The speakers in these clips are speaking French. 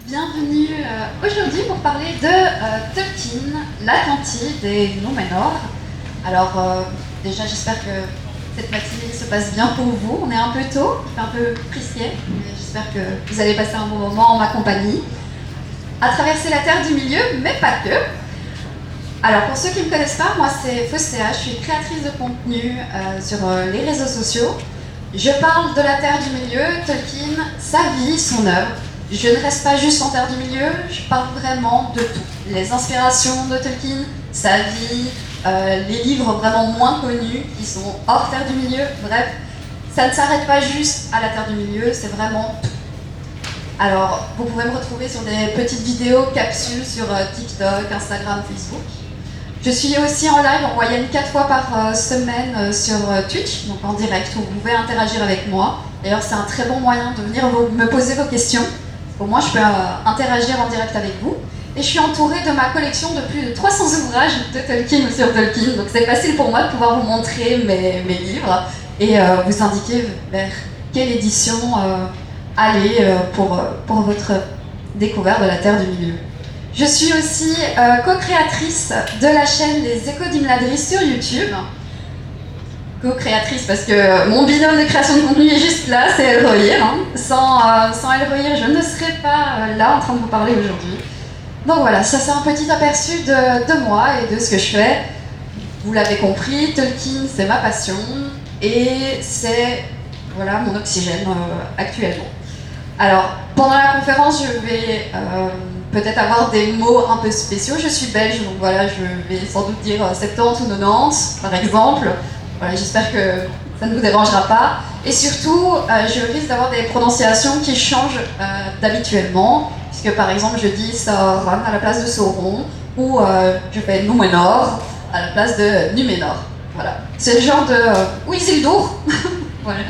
Bienvenue aujourd'hui pour parler de Tolkien, l'Atlantide et Númenor. Alors déjà j'espère que cette matinée se passe bien pour vous. On est un peu tôt, il fait un peu prisquet, mais j'espère que vous allez passer un bon moment en ma compagnie. À traverser la Terre du Milieu, mais pas que. Alors pour ceux qui ne me connaissent pas, moi c'est Faustéa, je suis créatrice de contenu sur les réseaux sociaux. Je parle de la Terre du Milieu, Tolkien, sa vie, son œuvre. Je ne reste pas juste en Terre du Milieu, je parle vraiment de tout. Les inspirations de Tolkien, sa vie, les livres vraiment moins connus qui sont hors Terre du Milieu, bref, ça ne s'arrête pas juste à la Terre du Milieu, c'est vraiment tout. Alors, vous pouvez me retrouver sur des petites vidéos, capsules sur TikTok, Instagram, Facebook. Je suis aussi en live en moyenne 4 fois par semaine sur Twitch, donc en direct, où vous pouvez interagir avec moi. D'ailleurs, c'est un très bon moyen de venir me poser vos questions. Au moins, je peux interagir en direct avec vous. Et je suis entourée de ma collection de plus de 300 ouvrages de Tolkien ou sur Tolkien. Donc c'est facile pour moi de pouvoir vous montrer mes livres et vous indiquer vers quelle édition aller pour votre découverte de la Terre du Milieu. Je suis aussi co-créatrice de la chaîne Les Échos d'Imladris sur YouTube. Co-créatrice parce que mon binôme de création de contenu est juste là, c'est Elrohir. Hein. Sans Elrohir, je ne serais pas là en train de vous parler aujourd'hui. Donc voilà, ça c'est un petit aperçu de moi et de ce que je fais. Vous l'avez compris, Tolkien c'est ma passion et c'est voilà, mon oxygène actuellement. Alors, pendant la conférence, je vais peut-être avoir des mots un peu spéciaux. Je suis belge, donc voilà, je vais sans doute dire 70 ou 90, par exemple. Voilà, j'espère que ça ne vous dérangera pas. Et surtout, je risque d'avoir des prononciations qui changent d'habituellement, puisque par exemple, je dis Sauron à la place de Sauron, ou je fais Númenor à la place de Numénor. Voilà. C'est le genre de ou Isildur. Voilà.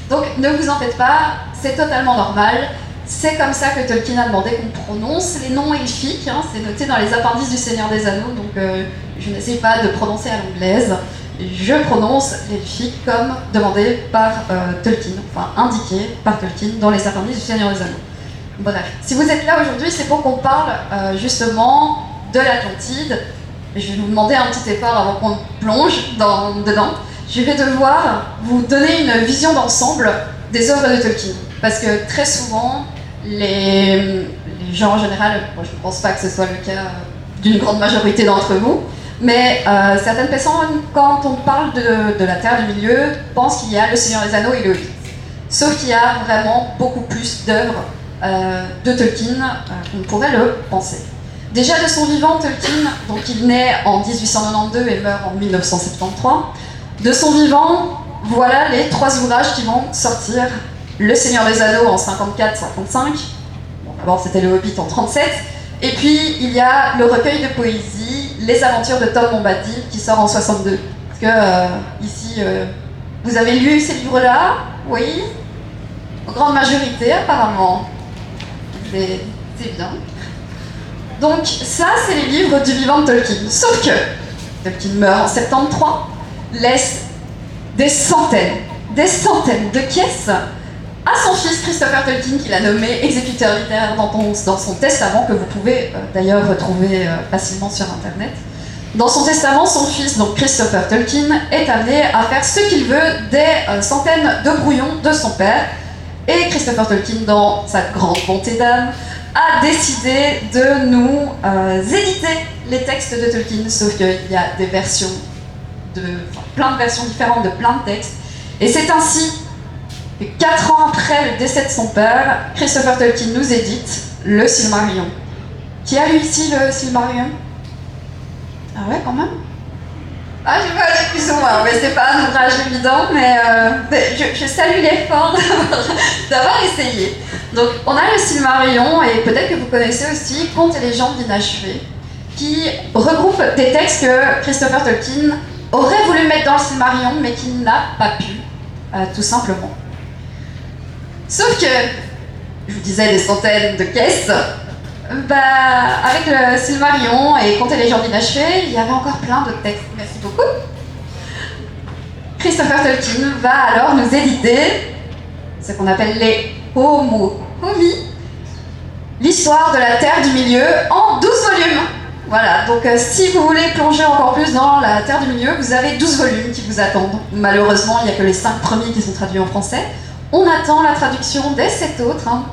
Donc ne vous en faites pas, c'est totalement normal. C'est comme ça que Tolkien a demandé qu'on prononce les noms elfiques. Hein, c'est noté dans les appendices du Seigneur des Anneaux, donc je n'essaie pas de prononcer à l'anglaise. Je prononce l'elfique comme demandé par Tolkien, enfin indiqué par Tolkien dans les appendices du Seigneur des Anneaux. Bref, si vous êtes là aujourd'hui, c'est pour qu'on parle justement de l'Atlantide. Je vais vous demander un petit effort avant qu'on plonge dedans. Je vais devoir vous donner une vision d'ensemble des œuvres de Tolkien. Parce que très souvent, les gens en général, moi je ne pense pas que ce soit le cas d'une grande majorité d'entre vous, mais certaines personnes, quand on parle de la Terre du Milieu, pensent qu'il y a le Seigneur des Anneaux et le Hobbit. Sauf qu'il y a vraiment beaucoup plus d'œuvres de Tolkien qu'on pourrait le penser. Déjà de son vivant, Tolkien, donc il naît en 1892 et meurt en 1973. De son vivant, voilà les 3 ouvrages qui vont sortir. Le Seigneur des Anneaux en 54-55. Bon, d'abord c'était le Hobbit en 37. Et puis il y a le recueil de poésie Les Aventures de Tom Bombadil qui sort en 62. Parce que ici, vous avez lu ces livres-là? Oui? En grande majorité apparemment. C'est bien. Donc ça, c'est les livres du vivant de Tolkien. Sauf que Tolkien meurt en 73, laisse des centaines de caisses à son fils Christopher Tolkien, qu'il a nommé exécuteur littéraire dans son testament, que vous pouvez d'ailleurs retrouver facilement sur internet. Dans son testament, son fils, donc Christopher Tolkien, est amené à faire ce qu'il veut des centaines de brouillons de son père. Et Christopher Tolkien, dans sa grande bonté d'âme, a décidé de nous éditer les textes de Tolkien, sauf qu'il y a des versions, plein de versions différentes de plein de textes. Et c'est ainsi que 4 ans après le décès de son père, Christopher Tolkien nous édite le Silmarillion. Qui a lu ici le Silmarillion? Ah ouais, quand même. Ah, je vais aller plus ou moins, mais c'est pas un ouvrage évident, mais je salue l'effort d'avoir essayé. Donc, on a le Silmarillion, et peut-être que vous connaissez aussi Contes et légendes d'inachevés, qui regroupe des textes que Christopher Tolkien aurait voulu mettre dans le Silmarillion, mais qu'il n'a pas pu, tout simplement. Sauf que, je vous disais des centaines de caisses, avec le Silmarillion et Contes et légendes d'inachevés, il y avait encore plein d'autres textes. Merci beaucoup. Christopher Tolkien va alors nous éditer ce qu'on appelle les Homo Homi, l'histoire de la Terre du Milieu en 12 volumes. Voilà, donc si vous voulez plonger encore plus dans la Terre du Milieu, vous avez 12 volumes qui vous attendent. Malheureusement, il n'y a que les 5 premiers qui sont traduits en français. On attend la traduction des 7 autres. Hein.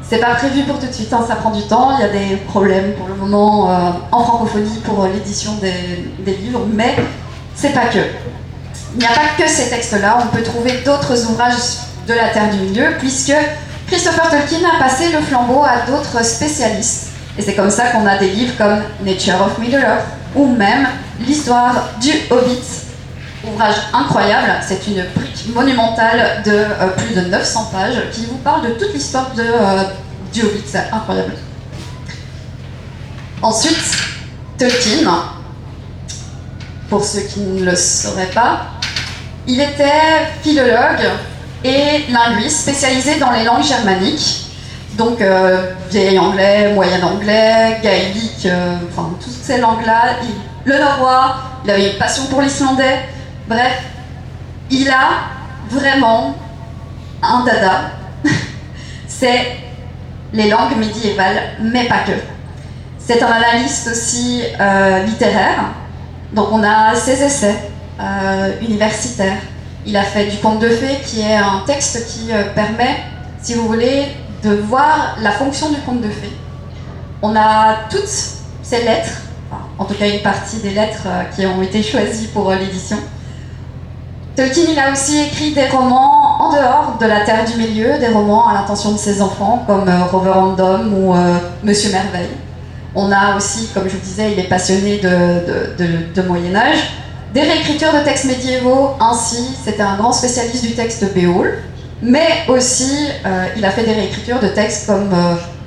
C'est pas prévu pour tout de suite, hein, ça prend du temps. Il y a des problèmes pour le moment en francophonie pour l'édition des livres, mais c'est pas que. Il n'y a pas que ces textes-là, on peut trouver d'autres ouvrages de la Terre du Milieu, puisque Christopher Tolkien a passé le flambeau à d'autres spécialistes. Et c'est comme ça qu'on a des livres comme Nature of Middle-earth ou même l'histoire du Hobbit. Ouvrage incroyable, c'est une brique monumentale de plus de 900 pages qui vous parle de toute l'histoire du Hobbit, c'est incroyable. Ensuite, Tolkien, pour ceux qui ne le sauraient pas, il était philologue et linguiste spécialisé dans les langues germaniques. Donc, vieil anglais, moyen anglais, gaélique, enfin, toutes ces langues-là. Le norrois, il avait une passion pour l'islandais. Bref, il a vraiment un dada. C'est les langues médiévales, mais pas que. C'est un analyste aussi littéraire. Donc, on a ses essais universitaires. Il a fait du conte de fées, qui est un texte qui permet, si vous voulez, de voir la fonction du conte de fées. On a toutes ces lettres, enfin, en tout cas une partie des lettres qui ont été choisies pour l'édition. Tolkien, il a aussi écrit des romans en dehors de la Terre du Milieu, des romans à l'intention de ses enfants, comme Roverandom ou Monsieur Merveille. On a aussi, comme je vous disais, il est passionné de Moyen-Âge, des réécritures de textes médiévaux, ainsi, c'était un grand spécialiste du texte Beowulf. Mais aussi, il a fait des réécritures de textes comme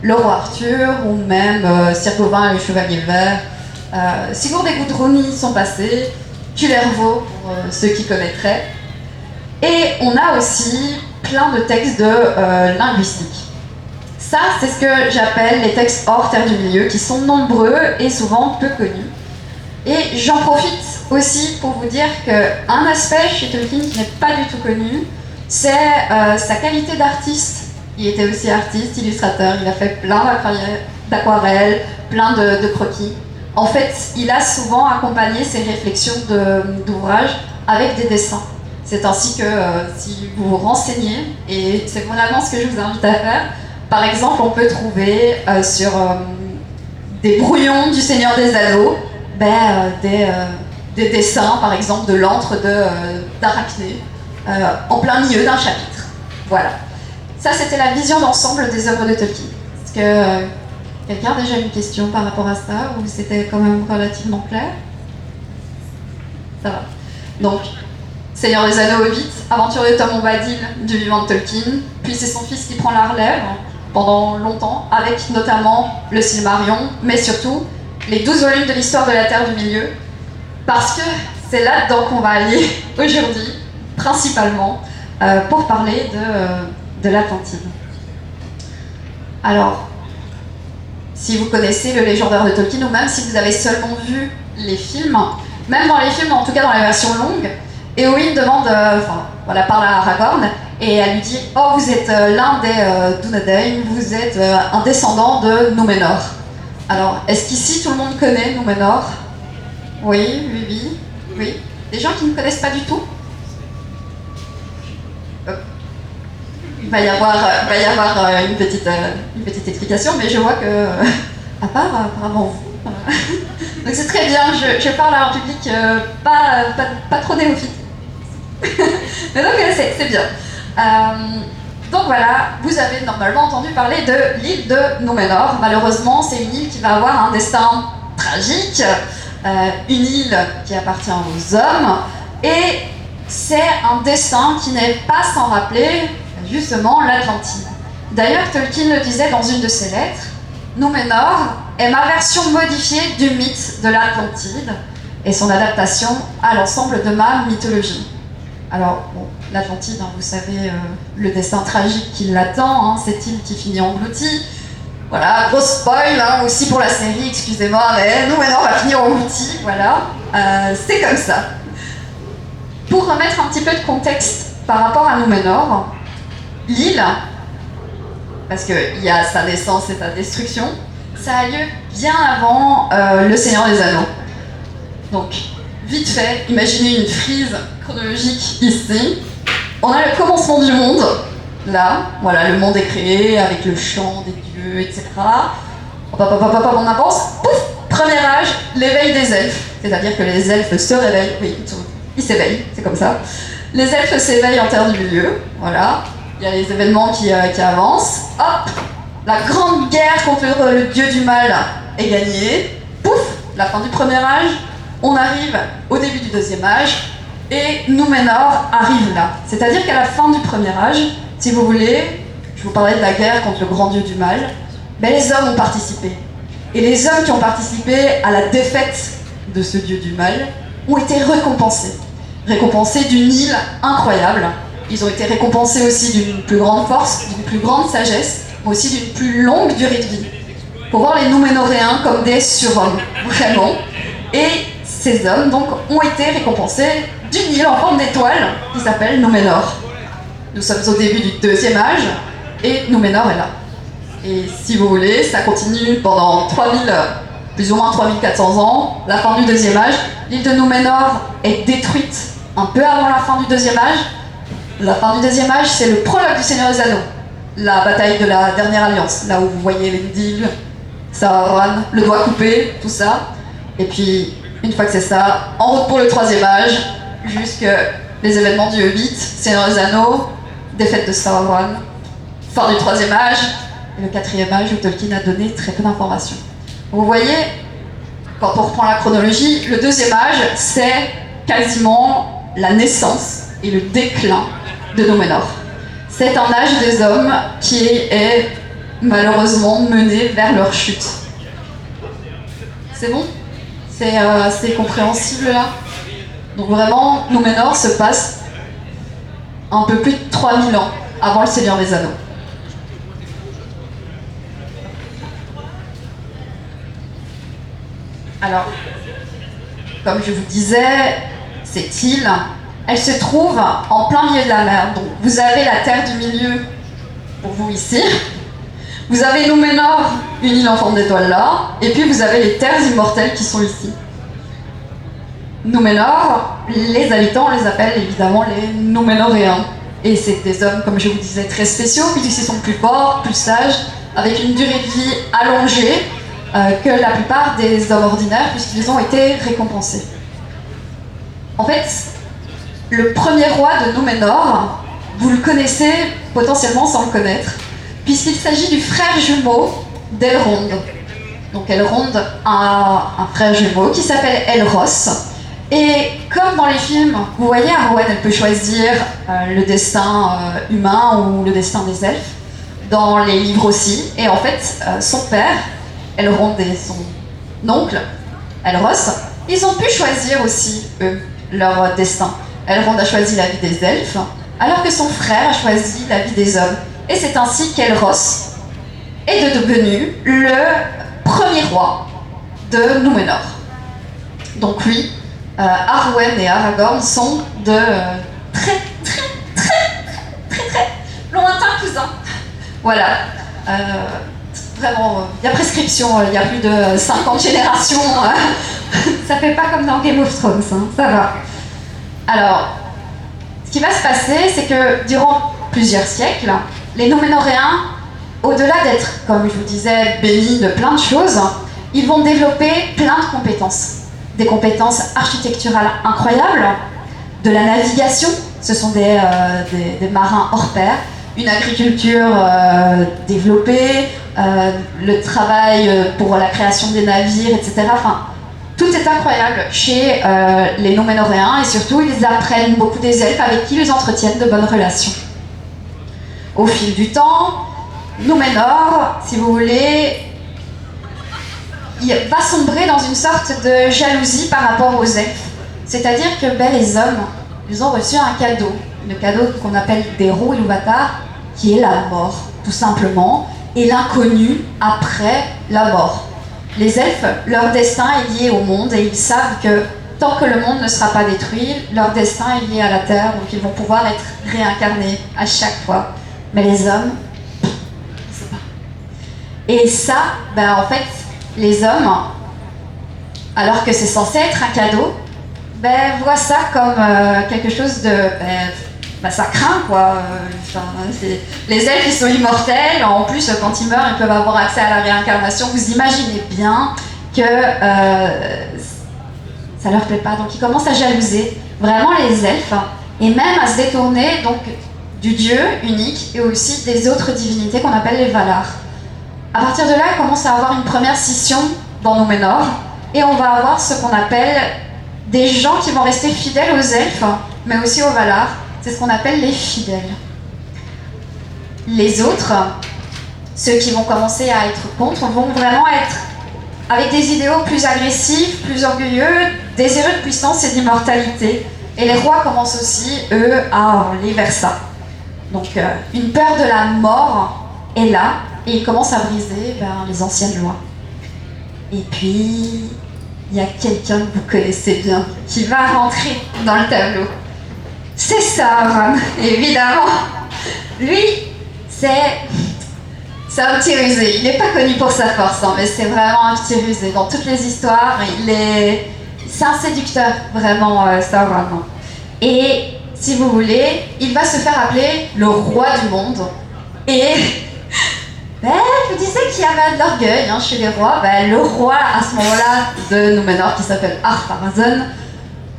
Le Roi Arthur ou même Sir Gawain et le Chevalier Vert. Sigurd et Gudrun y sont passés, Kullervo pour ceux qui connaîtraient. Et on a aussi plein de textes de linguistique. Ça, c'est ce que j'appelle les textes hors Terre du Milieu, qui sont nombreux et souvent peu connus. Et j'en profite aussi pour vous dire qu'un aspect chez Tolkien qui n'est pas du tout connu, c'est sa qualité d'artiste. Il était aussi artiste, illustrateur, il a fait plein d'aquarelles, plein de croquis. En fait, il a souvent accompagné ses réflexions d'ouvrages avec des dessins. C'est ainsi que si vous vous renseignez, et c'est vraiment ce que je vous invite à faire, par exemple, on peut trouver sur des brouillons du Seigneur des Anneaux, des dessins, par exemple, de l'antre d'Arachné, en plein milieu d'un chapitre. Voilà. Ça, c'était la vision d'ensemble des œuvres de Tolkien. Est-ce que quelqu'un a déjà une question par rapport à ça, ou c'était quand même relativement clair? Ça va. Donc, Seigneur des Anneaux, Hobbit, aventure de Tom Bombadil, du vivant de Tolkien, puis c'est son fils qui prend la relève pendant longtemps, avec notamment le Silmarillion, mais surtout les 12 volumes de l'histoire de la Terre du Milieu, parce que c'est là-dedans qu'on va aller aujourd'hui, principalement, pour parler de l'Atlantide. Alors, si vous connaissez le légendaire de Tolkien, ou même si vous avez seulement vu les films, même dans les films, en tout cas dans la version longue, Éowyn demande, parle à Aragorn, et elle lui dit « Oh, vous êtes l'un des Dunedain, vous êtes un descendant de Númenor. » Alors, est-ce qu'ici tout le monde connaît Númenor? Oui. Des gens qui ne connaissent pas du tout? Il va y avoir une petite explication, mais je vois que, à part apparemment vous, donc c'est très bien, je parle à un public pas trop néophyte. Mais donc c'est bien. Donc voilà, vous avez normalement entendu parler de l'île de Númenor. Malheureusement, c'est une île qui va avoir un destin tragique, une île qui appartient aux hommes, et c'est un destin qui n'est pas sans rappeler justement l'Atlantide. D'ailleurs, Tolkien le disait dans une de ses lettres, Númenor est ma version modifiée du mythe de l'Atlantide et son adaptation à l'ensemble de ma mythologie. Alors, bon, l'Atlantide, vous savez, le destin tragique qui l'attend, cette île qui finit engloutie. Voilà, gros spoil aussi pour la série, excusez-moi, mais Númenor va finir englouti, voilà. C'est comme ça. Pour remettre un petit peu de contexte par rapport à Númenor, l'île, parce qu'il y a sa naissance et sa destruction, ça a lieu bien avant Le Seigneur des Anneaux. Donc, vite fait, imaginez une frise chronologique ici. On a le commencement du monde, là, voilà, le monde est créé avec le chant des dieux, etc. Hop, hop, hop, hop, hop, on avance, pouf, premier âge, l'éveil des elfes. C'est-à-dire que les elfes se réveillent, oui, ils s'éveillent, c'est comme ça. Les elfes s'éveillent en terre du milieu, voilà. Il y a les événements qui avancent. Hop, la grande guerre contre le dieu du mal est gagnée. Pouf, la fin du premier âge. On arrive au début du deuxième âge. Et Númenor arrive là. C'est-à-dire qu'à la fin du premier âge, si vous voulez, je vous parlais de la guerre contre le grand dieu du mal, ben les hommes ont participé. Et les hommes qui ont participé à la défaite de ce dieu du mal ont été récompensés. Récompensés d'une île incroyable. Ils ont été récompensés aussi d'une plus grande force, d'une plus grande sagesse, mais aussi d'une plus longue durée de vie. Pour voir les Núménoréens comme des surhommes, vraiment. Et ces hommes, donc, ont été récompensés d'une île en forme d'étoile qui s'appelle Númenor. Nous sommes au début du deuxième âge, et Númenor est là. Et si vous voulez, ça continue pendant plus ou moins 3400 ans, la fin du deuxième âge. L'île de Númenor est détruite un peu avant la fin du deuxième âge. La fin du deuxième âge, c'est le prologue du Seigneur des Anneaux, la bataille de la dernière alliance, là où vous voyez Elendil, Sauron, le doigt coupé, tout ça. Et puis, une fois que c'est ça, en route pour le troisième âge, jusque les événements du Hobbit, Seigneur des Anneaux, défaite de Sauron, fin du troisième âge, et le quatrième âge où Tolkien a donné très peu d'informations. Vous voyez, quand on reprend la chronologie, le deuxième âge, c'est quasiment la naissance et le déclin de Númenor. C'est un âge des hommes qui est malheureusement mené vers leur chute. C'est bon ? C'est compréhensible là ? Donc vraiment, Númenor se passe un peu plus de 3000 ans avant le Seigneur des Anneaux. Alors, comme je vous disais, cette île, elle se trouve en plein milieu de la mer. Donc vous avez la terre du milieu pour vous ici. Vous avez Númenor, une île en forme d'étoile là. Et puis vous avez les terres immortelles qui sont ici. Númenor, les habitants, on les appelle évidemment les Núménoréens. Et c'est des hommes, comme je vous disais, très spéciaux, puisqu'ils sont plus forts, plus sages, avec une durée de vie allongée que la plupart des hommes ordinaires, puisqu'ils ont été récompensés. En fait, le premier roi de Númenor, vous le connaissez potentiellement sans le connaître, puisqu'il s'agit du frère jumeau d'Elrond. Donc Elrond a un frère jumeau qui s'appelle Elros. Et comme dans les films, vous voyez, Arwen, elle peut choisir le destin humain ou le destin des elfes. Dans les livres aussi. Et en fait, son père, Elrond et son oncle, Elros, ils ont pu choisir aussi, eux, leur destin. Elrond a choisi la vie des elfes, alors que son frère a choisi la vie des hommes. Et c'est ainsi qu'Elros est devenu le premier roi de Númenor. Donc oui, Arwen et Aragorn sont de très lointains cousins. Voilà. Vraiment, il y a prescription, il y a plus de 50 générations. Ça fait pas comme dans Game of Thrones, hein, ça va. Alors, ce qui va se passer, c'est que durant plusieurs siècles, les Núménoréens, au-delà d'être, comme je vous disais, bénis de plein de choses, ils vont développer plein de compétences. Des compétences architecturales incroyables, de la navigation, ce sont des marins hors pair, une agriculture développée, le travail pour la création des navires, etc. Enfin, tout est incroyable chez les Núménoréens et surtout ils apprennent beaucoup des elfes avec qui ils entretiennent de bonnes relations. Au fil du temps, Númenor, si vous voulez, il va sombrer dans une sorte de jalousie par rapport aux elfes. C'est-à-dire que les hommes, ils ont reçu un cadeau, le cadeau qu'on appelle des Rhûn Ilúvatar, qui est la mort, tout simplement, et l'inconnu après la mort. Les elfes, leur destin est lié au monde et ils savent que tant que le monde ne sera pas détruit, leur destin est lié à la terre, donc ils vont pouvoir être réincarnés à chaque fois. Mais les hommes, ils ne Et ça, en fait, les hommes, alors que c'est censé être un cadeau, voient ça comme quelque chose de... ça craint, quoi. Les elfes, ils sont immortels. En plus, quand ils meurent, ils peuvent avoir accès à la réincarnation. Vous imaginez bien que ça leur plaît pas. Donc, ils commencent à jalouser vraiment les elfes et même à se détourner donc, du dieu unique et aussi des autres divinités qu'on appelle les Valar. À partir de là, ils commencent à avoir une première scission dans Númenor et on va avoir ce qu'on appelle des gens qui vont rester fidèles aux elfes, mais aussi aux Valar. C'est ce qu'on appelle les fidèles. Les autres, ceux qui vont commencer à être contre, vont vraiment être avec des idéaux plus agressifs, plus orgueilleux, désireux de puissance et d'immortalité. Et les rois commencent aussi, eux, à aller vers ça. Donc, une peur de la mort est là, et ils commencent à briser les anciennes lois. Et puis, il y a quelqu'un que vous connaissez bien, qui va rentrer dans le tableau. C'est Sauron, évidemment. Lui, c'est un petit rusé. Il n'est pas connu pour sa force, mais c'est vraiment un petit rusé. Dans toutes les histoires, c'est un séducteur, vraiment, Sauron. Et, si vous voulez, il va se faire appeler le roi du monde. Et, je vous disais qu'il y avait de l'orgueil chez les rois. Le roi, à ce moment-là, de Númenor, qui s'appelle Ar-Pharazôn,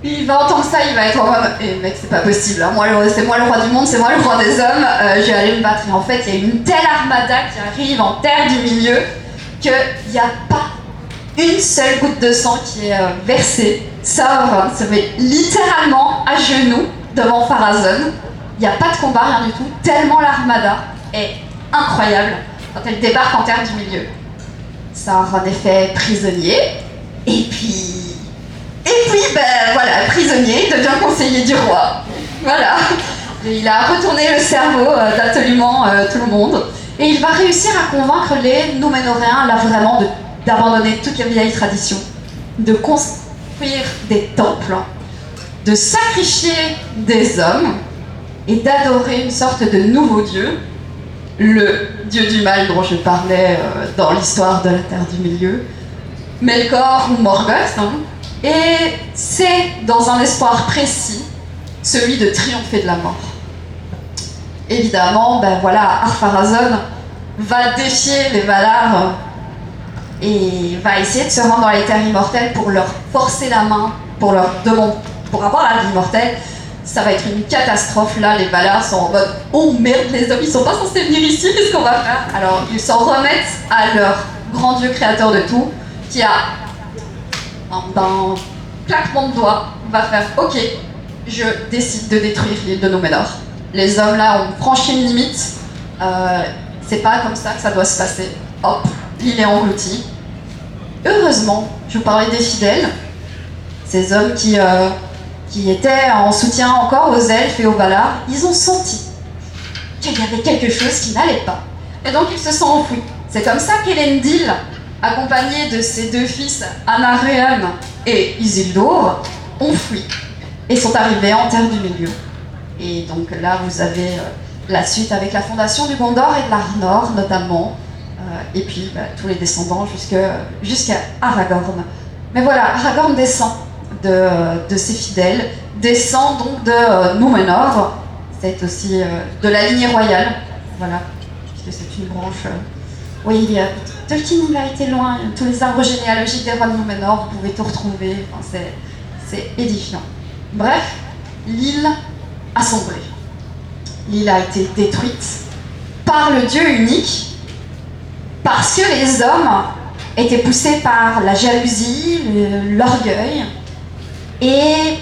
il va entendre ça, il va être en mode mec, c'est pas possible, hein. C'est moi le roi du monde, c'est moi le roi des hommes, je vais aller me battre. Et en fait, il y a une telle armada qui arrive en terre du milieu qu'il n'y a pas une seule goutte de sang qui est versée. Sauron se met littéralement à genoux devant Pharazôn. Il n'y a pas de combat, rien du tout, tellement l'armada est incroyable quand elle débarque en terre du milieu. Sauron est fait prisonnier, et puis voilà, prisonnier, il devient conseiller du roi. Voilà. Et il a retourné le cerveau d'absolument tout le monde. Et il va réussir à convaincre les Núménoréens, là vraiment, d'abandonner toutes les vieilles traditions, de construire des temples, de sacrifier des hommes et d'adorer une sorte de nouveau dieu, le dieu du mal dont je parlais dans l'histoire de la Terre du Milieu, Melkor ou Morgoth. Et c'est dans un espoir précis, celui de triompher de la mort. Évidemment, Ar-Pharazôn va défier les Valar et va essayer de se rendre dans les terres immortelles pour leur forcer la main, pour avoir la vie immortelle. Ça va être une catastrophe. Là, les Valar sont en mode « Oh merde, les hommes, ils sont pas censés venir ici, qu'est-ce qu'on va faire ?» Alors, ils s'en remettent à leur grand dieu créateur de tout, qui a d'un claquement de doigts, va faire « Ok, je décide de détruire l'île de Númenor. » Les hommes là ont franchi une limite, c'est pas comme ça que ça doit se passer. Hop, l'île est engloutie. Heureusement, je vous parlais des fidèles, ces hommes qui étaient en soutien encore aux elfes et aux Valar, ils ont senti qu'il y avait quelque chose qui n'allait pas. Et donc ils se sont enfuis. C'est comme ça qu'Elendil, accompagnés de ses deux fils, Anarion et Isildur, ont fui et sont arrivés en Terre du Milieu. Et donc là, vous avez la suite avec la fondation du Gondor et de l'Arnor, notamment, et puis tous les descendants jusqu'à Aragorn. Mais voilà, Aragorn descend de ses fidèles, descend donc de Númenor, c'est aussi de la lignée royale, voilà, puisque c'est une branche... Oui, Tolkien il a été loin, tous les arbres généalogiques des rois de Númenor, vous pouvez tout retrouver, enfin, c'est édifiant. Bref, l'île a sombré. L'île a été détruite par le dieu unique, parce que les hommes étaient poussés par la jalousie, l'orgueil, et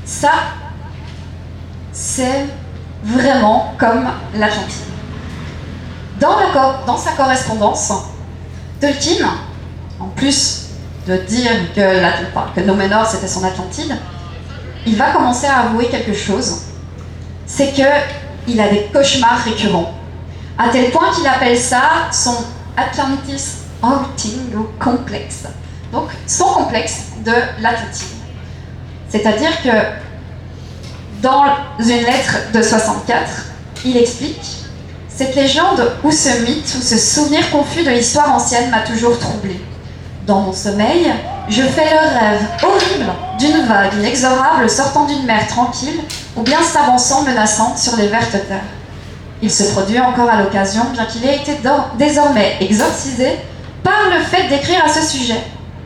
ça, c'est vraiment comme l'Atlantide. Dans sa correspondance, Tolkien, en plus de dire que Númenor c'était son Atlantide, il va commencer à avouer quelque chose, c'est qu'il a des cauchemars récurrents, à tel point qu'il appelle ça son Atlantis Haunting ou complexe, donc son complexe de l'Atlantide. C'est-à-dire que dans une lettre de 64, il explique Cette légende ou ce mythe ou ce souvenir confus de l'histoire ancienne m'a toujours troublée. Dans mon sommeil, je fais le rêve horrible d'une vague inexorable sortant d'une mer tranquille ou bien s'avançant menaçante sur les vertes terres. Il se produit encore à l'occasion, bien qu'il ait été désormais exorcisé par le fait d'écrire à ce sujet.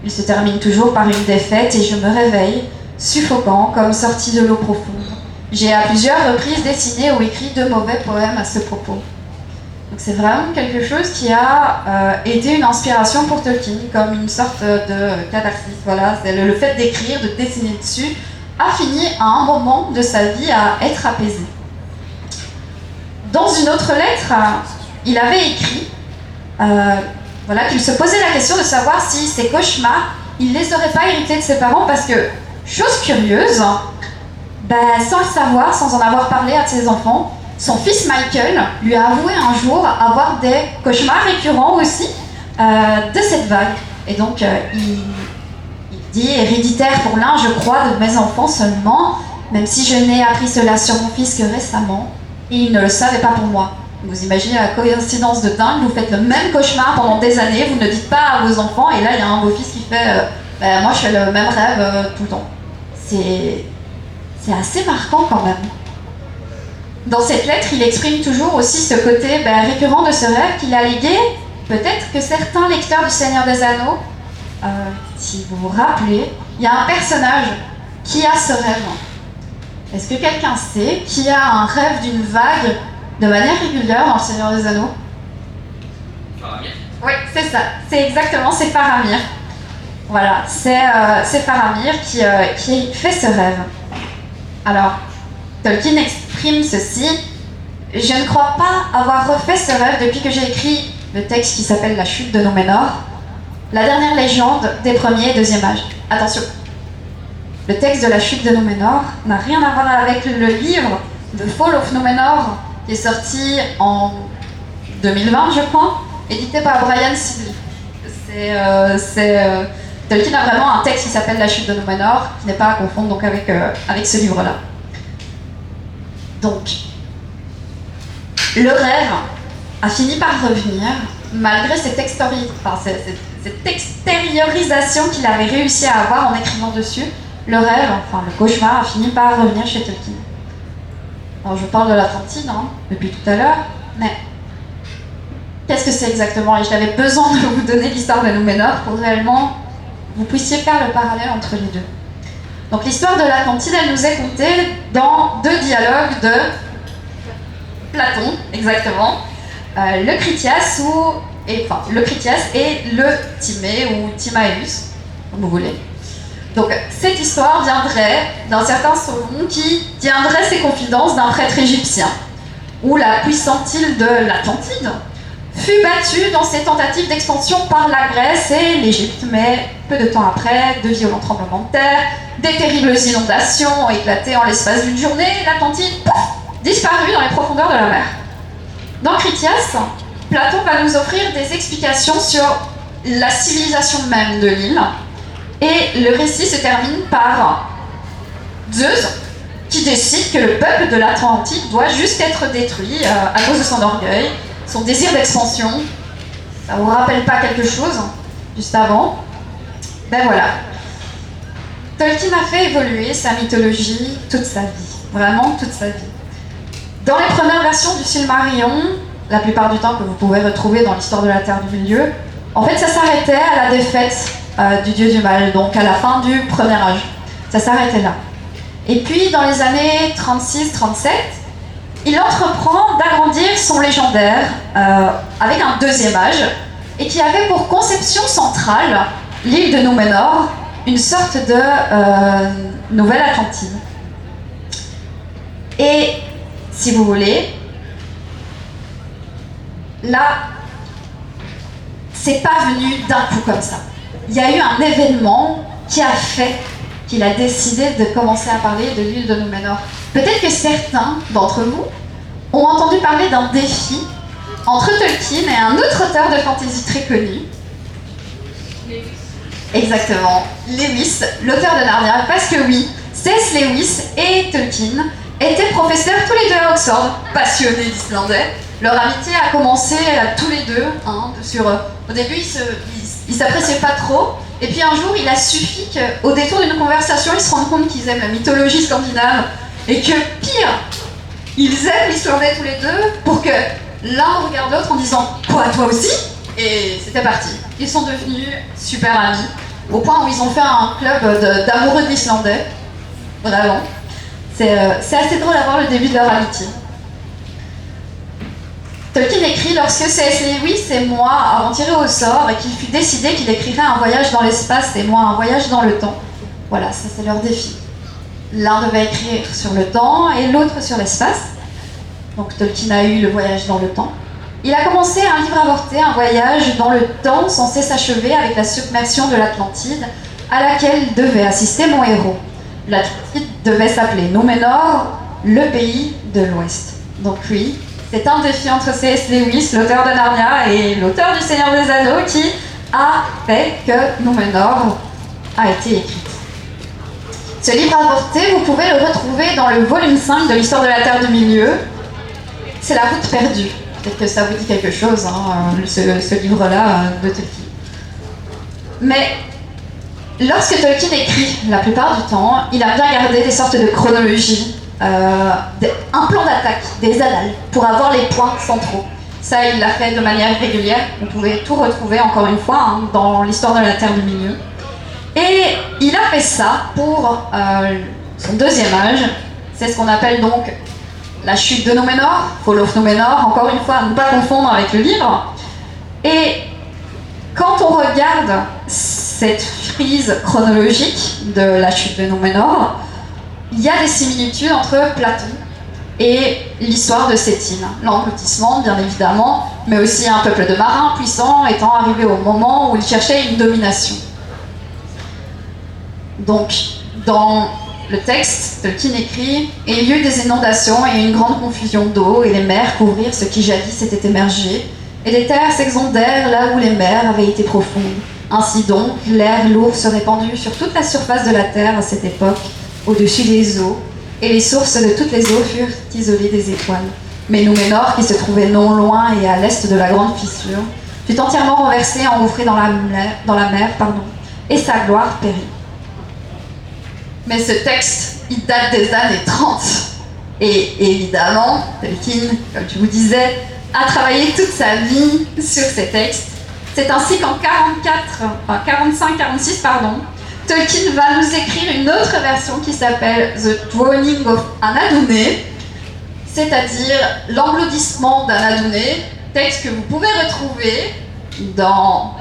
Il se termine toujours par une défaite et je me réveille, suffocant comme sorti de l'eau profonde. J'ai à plusieurs reprises dessiné ou écrit de mauvais poèmes à ce propos. Donc c'est vraiment quelque chose qui a été une inspiration pour Tolkien, comme une sorte de catharsis. Voilà, c'est le fait d'écrire, de dessiner dessus, a fini à un moment de sa vie à être apaisé. Dans une autre lettre, il avait écrit qu'il se posait la question de savoir si ses cauchemars, il ne les aurait pas hérités de ses parents, parce que, chose curieuse, sans le savoir, sans en avoir parlé à ses enfants, son fils Michael lui a avoué un jour avoir des cauchemars récurrents aussi de cette vague. Et donc, il dit héréditaire pour l'un, je crois, de mes enfants seulement, même si je n'ai appris cela sur mon fils que récemment, et il ne le savait pas pour moi. Vous imaginez la coïncidence de dingue, vous faites le même cauchemar pendant des années, vous ne dites pas à vos enfants, et là il y a un beau-fils qui fait moi je fais le même rêve tout le temps. C'est assez marquant quand même. Dans cette lettre, il exprime toujours aussi ce côté récurrent de ce rêve qu'il a légué. Peut-être que certains lecteurs du Seigneur des Anneaux, si vous vous rappelez, il y a un personnage qui a ce rêve. Est-ce que quelqu'un sait qui a un rêve d'une vague de manière régulière dans le Seigneur des Anneaux? Faramir. Oui, c'est ça. C'est exactement, c'est Faramir. Voilà, c'est Faramir qui fait ce rêve. Alors, Tolkien exprime ceci. Je ne crois pas avoir refait ce rêve depuis que j'ai écrit le texte qui s'appelle La chute de Númenor, la dernière légende des premiers et deuxième âges. Attention, le texte de La chute de Númenor n'a rien à voir avec le livre The Fall of Númenor qui est sorti en 2020, je crois, édité par Brian Sibley. Tolkien a vraiment un texte qui s'appelle La chute de Númenor, qui n'est pas à confondre donc avec ce livre-là. Donc, le rêve a fini par revenir, malgré cette extériorisation qu'il avait réussi à avoir en écrivant dessus. Le rêve, enfin le cauchemar, a fini par revenir chez Tolkien. Alors, je parle de l'Atlantide depuis tout à l'heure, mais qu'est-ce que c'est exactement? Et j'avais besoin de vous donner l'histoire de Númenor pour réellement vous puissiez faire le parallèle entre les deux. Donc l'histoire de l'Atlantide, elle nous est contée dans deux dialogues de Platon, exactement, le Critias et le Timée ou Timaeus, comme vous voulez. Donc cette histoire viendrait d'un certain Solon qui tiendrait ses confidences d'un prêtre égyptien, où la puissante île de l'Atlantide fut battue dans ses tentatives d'expansion par la Grèce et l'Égypte, mais peu de temps après, de violents tremblements de terre, des terribles inondations ont éclaté en l'espace d'une journée, l'Atlantide, disparut dans les profondeurs de la mer. Dans Critias, Platon va nous offrir des explications sur la civilisation même de l'île, et le récit se termine par Zeus qui décide que le peuple de l'Atlantide doit juste être détruit à cause de son orgueil, son désir d'expansion. Ça vous rappelle pas quelque chose juste avant? Voilà. Tolkien a fait évoluer sa mythologie toute sa vie, vraiment toute sa vie. Dans les premières versions du Silmarillion, la plupart du temps que vous pouvez retrouver dans l'histoire de la Terre du Milieu, en fait ça s'arrêtait à la défaite du dieu du mal, donc à la fin du premier âge. Ça s'arrêtait là. Et puis dans les années 36-37, il entreprend d'agrandir son légendaire avec un deuxième âge, et qui avait pour conception centrale l'île de Númenor, une sorte de nouvelle Atlantide. Et si vous voulez, là, c'est pas venu d'un coup comme ça. Il y a eu un événement qui a fait qu'il a décidé de commencer à parler de l'île de Númenor. Peut-être que certains d'entre vous ont entendu parler d'un défi entre Tolkien et un autre auteur de fantasy très connu. Lewis. Exactement, Lewis, l'auteur de Narnia, parce que oui, C.S. Lewis et Tolkien étaient professeurs tous les deux à Oxford, passionnés d'islandais, Leur amitié a commencé tous les deux, hein, au début ils s'appréciaient pas trop, et puis un jour il a suffi qu'au détour d'une conversation ils se rendent compte qu'ils aiment la mythologie scandinave, et que pire, ils aiment l'Islandais tous les deux, pour que l'un regarde l'autre en disant « Quoi, toi aussi ?» Et c'était parti. Ils sont devenus super amis, au point où ils ont fait un club d'amoureux de l'Islandais. Vraiment. C'est assez drôle à voir le début de leur amitié. Tolkien écrit: lorsque C.S. Lewis et moi avons tiré au sort et qu'il fut décidé qu'il écrirait un voyage dans l'espace et moi un voyage dans le temps. Voilà, ça c'est leur défi. L'un devait écrire sur le temps et l'autre sur l'espace. Donc Tolkien a eu le voyage dans le temps. Il a commencé un livre avorté, un voyage dans le temps censé s'achever avec la submersion de l'Atlantide, à laquelle devait assister mon héros. L'Atlantide devait s'appeler Númenor, le pays de l'Ouest. Donc oui, c'est un défi entre C.S. Lewis, l'auteur de Narnia, et l'auteur du Seigneur des Anneaux, qui a fait que Númenor a été écrit. Ce livre avorté, vous pouvez le retrouver dans le volume 5 de l'Histoire de la Terre du Milieu. C'est La Route perdue. Peut-être que ça vous dit quelque chose, hein, ce livre-là de Tolkien. Mais lorsque Tolkien écrit, la plupart du temps, il aime bien garder des sortes de chronologies, un plan d'attaque, des annales, pour avoir les points centraux. Ça, il l'a fait de manière régulière. Vous pouvez tout retrouver, encore une fois, hein, dans l'Histoire de la Terre du Milieu. Et il a fait ça pour son deuxième âge. C'est ce qu'on appelle donc la chute de Númenor, Fall of Númenor, encore une fois, à ne pas confondre avec le livre. Et quand on regarde cette frise chronologique de la chute de Númenor, il y a des similitudes entre Platon et l'histoire de cette île. L'engloutissement, bien évidemment, mais aussi un peuple de marins puissants étant arrivé au moment où ils cherchaient une domination. Donc, dans le texte, Tolkien écrit: « Il y eut des inondations et une grande confusion d'eau, et les mers couvrirent ce qui jadis était émergé, et les terres s'exondèrent là où les mers avaient été profondes. Ainsi donc, l'air lourd se répandut sur toute la surface de la terre à cette époque, au-dessus des eaux, et les sources de toutes les eaux furent isolées des étoiles. Mais Númenor, qui se trouvait non loin et à l'est de la grande fissure, fut entièrement renversé, engouffré dans la mer, et sa gloire périt. » Mais ce texte, il date des années 30. Et évidemment, Tolkien, comme je vous disais, a travaillé toute sa vie sur ces textes. C'est ainsi qu'en 45-46, Tolkien va nous écrire une autre version qui s'appelle The Drowning of Anadune, c'est-à-dire l'engloutissement d'Anadune, texte que vous pouvez retrouver dans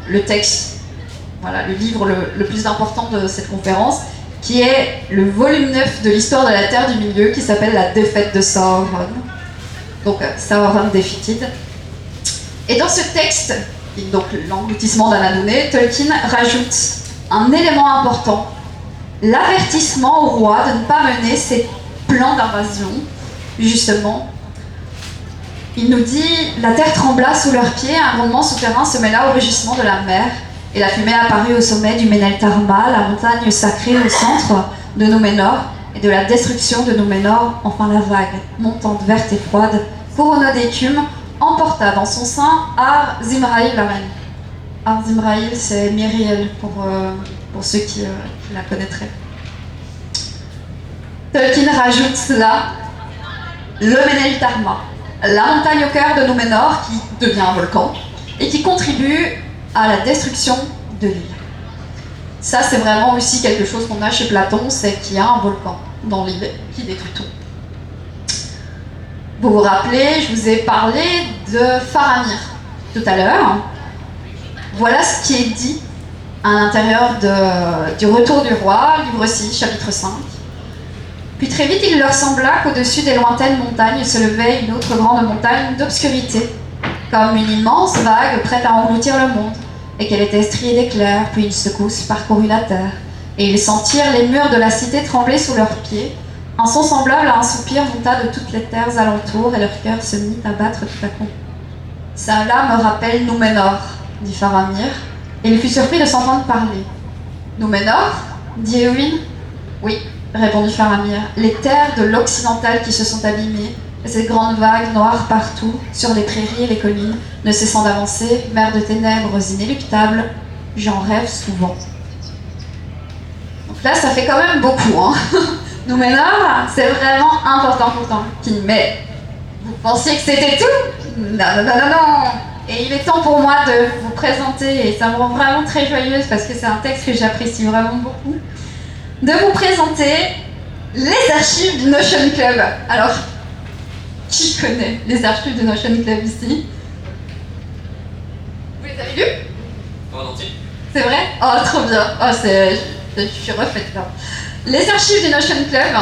le texte, voilà, le livre le plus important de cette conférence, qui est le volume 9 de l'Histoire de la Terre du Milieu, qui s'appelle La défaite de Sauron. Donc Sauron Defeated. Et dans ce texte, donc l'engloutissement d'Anadune, Tolkien rajoute un élément important: l'avertissement au roi de ne pas mener ses plans d'invasion. Justement, il nous dit: la terre trembla sous leurs pieds, un grondement souterrain se mêla au rugissement de la mer, et la fumée apparut au sommet du Meneltarma, la montagne sacrée au centre de Númenor, et de la destruction de Númenor, enfin la vague, montante, verte et froide, couronnée d'écume, emporta dans son sein Ar-Zimraïl la reine. Ar-Zimraïl, c'est Myriel, pour ceux qui la connaîtraient. Tolkien rajoute là le Meneltarma, la montagne au cœur de Númenor qui devient un volcan et qui contribue à la destruction de l'île. Ça, c'est vraiment aussi quelque chose qu'on a chez Platon, c'est qu'il y a un volcan dans l'île qui détruit tout. Vous vous rappelez, je vous ai parlé de Faramir tout à l'heure. Voilà ce qui est dit à l'intérieur du Retour du Roi, livre 6, chapitre 5. Puis très vite, il leur sembla qu'au-dessus des lointaines montagnes se levait une autre grande montagne d'obscurité, comme une immense vague prête à engloutir le monde, et qu'elle était striée d'éclairs, puis une secousse parcourut la terre, et ils sentirent les murs de la cité trembler sous leurs pieds. Un son semblable à un soupir monta de toutes les terres alentour, et leur cœur se mit à battre tout à coup. « Ça là me rappelle Númenor, dit Faramir, et il fut surpris de s'entendre parler. « Númenor » dit Éowyn. « Oui, répondit Faramir, les terres de l'occidental qui se sont abîmées, Ces grandes vagues noires partout, sur les prairies et les collines, ne cessant d'avancer, mer de ténèbres inéluctables, j'en rêve souvent. Donc là, ça fait quand même beaucoup, hein. Númenor, c'est vraiment important pour Tolkien. Mais vous pensiez que c'était tout? Non, non, non, non, non. Et il est temps pour moi de vous présenter, et ça me rend vraiment très joyeuse parce que c'est un texte que j'apprécie vraiment beaucoup, de vous présenter les archives du Notion Club. Alors, qui connaît les archives du Notion Club ici? Vous les avez lues? Pas en entier. C'est vrai? Oh, trop bien. Oh, je suis refaite là. Les archives du Notion Club,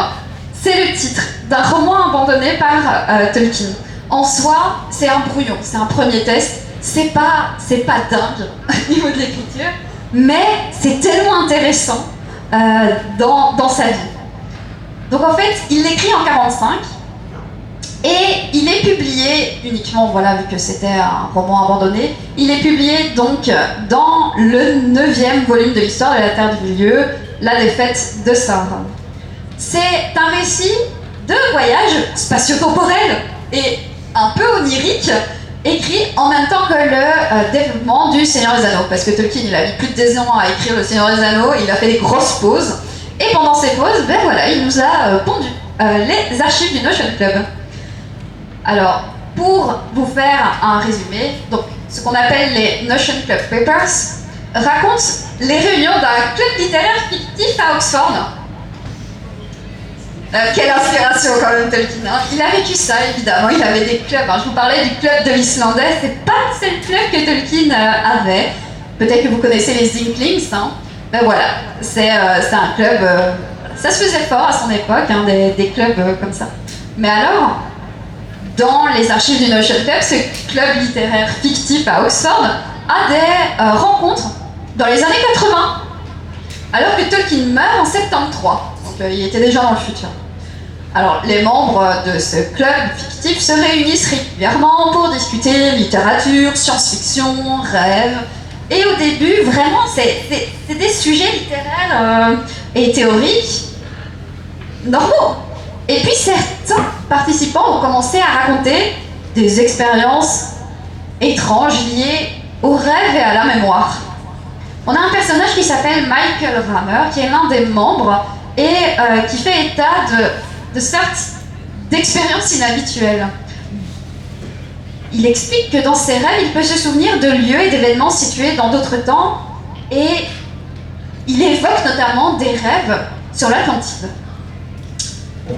c'est le titre d'un roman abandonné par Tolkien. En soi, c'est un brouillon, c'est un premier test. C'est pas dingue au niveau de l'écriture, mais c'est tellement intéressant dans sa vie. Donc en fait, il l'écrit en 45 et il est publié uniquement, voilà, vu que c'était un roman abandonné, il est publié donc dans le 9e volume de l'histoire de la Terre du Milieu, La défaite de Sauron. C'est un récit de voyage spatio-temporel et un peu onirique, écrit en même temps que le développement du Seigneur des Anneaux, parce que Tolkien il a mis plus de 10 ans à écrire le Seigneur des Anneaux, il a fait des grosses pauses, et pendant ces pauses, ben voilà, il nous a pondu les archives du Notion Club. Alors, pour vous faire un résumé, donc ce qu'on appelle les Notion Club Papers racontent les réunions d'un club littéraire fictif à Oxford. Quelle inspiration quand même Tolkien, hein. Il a vécu ça évidemment, il avait des clubs, hein. Je vous parlais du club de l'Islandais, c'est pas le seul club que Tolkien avait. Peut-être que vous connaissez les Inklings, hein. Ben voilà, c'est un club, ça se faisait fort à son époque, hein, des clubs comme ça. Mais alors, dans les archives du Notion Club, ce club littéraire fictif à Oxford a des rencontres dans les années 80, alors que Tolkien meurt en 73, donc il était déjà dans le futur. Alors, les membres de ce club fictif se réunissent régulièrement pour discuter littérature, science-fiction, rêve. Et au début, vraiment, c'est des sujets littéraires et théoriques normaux. Et puis certains participants ont commencé à raconter des expériences étranges liées au rêve et à la mémoire. On a un personnage qui s'appelle Michael Rammer, qui est l'un des membres et qui fait état de sortes d'expériences inhabituelles. Il explique que dans ses rêves, il peut se souvenir de lieux et d'événements situés dans d'autres temps, et il évoque notamment des rêves sur l'Atlantide.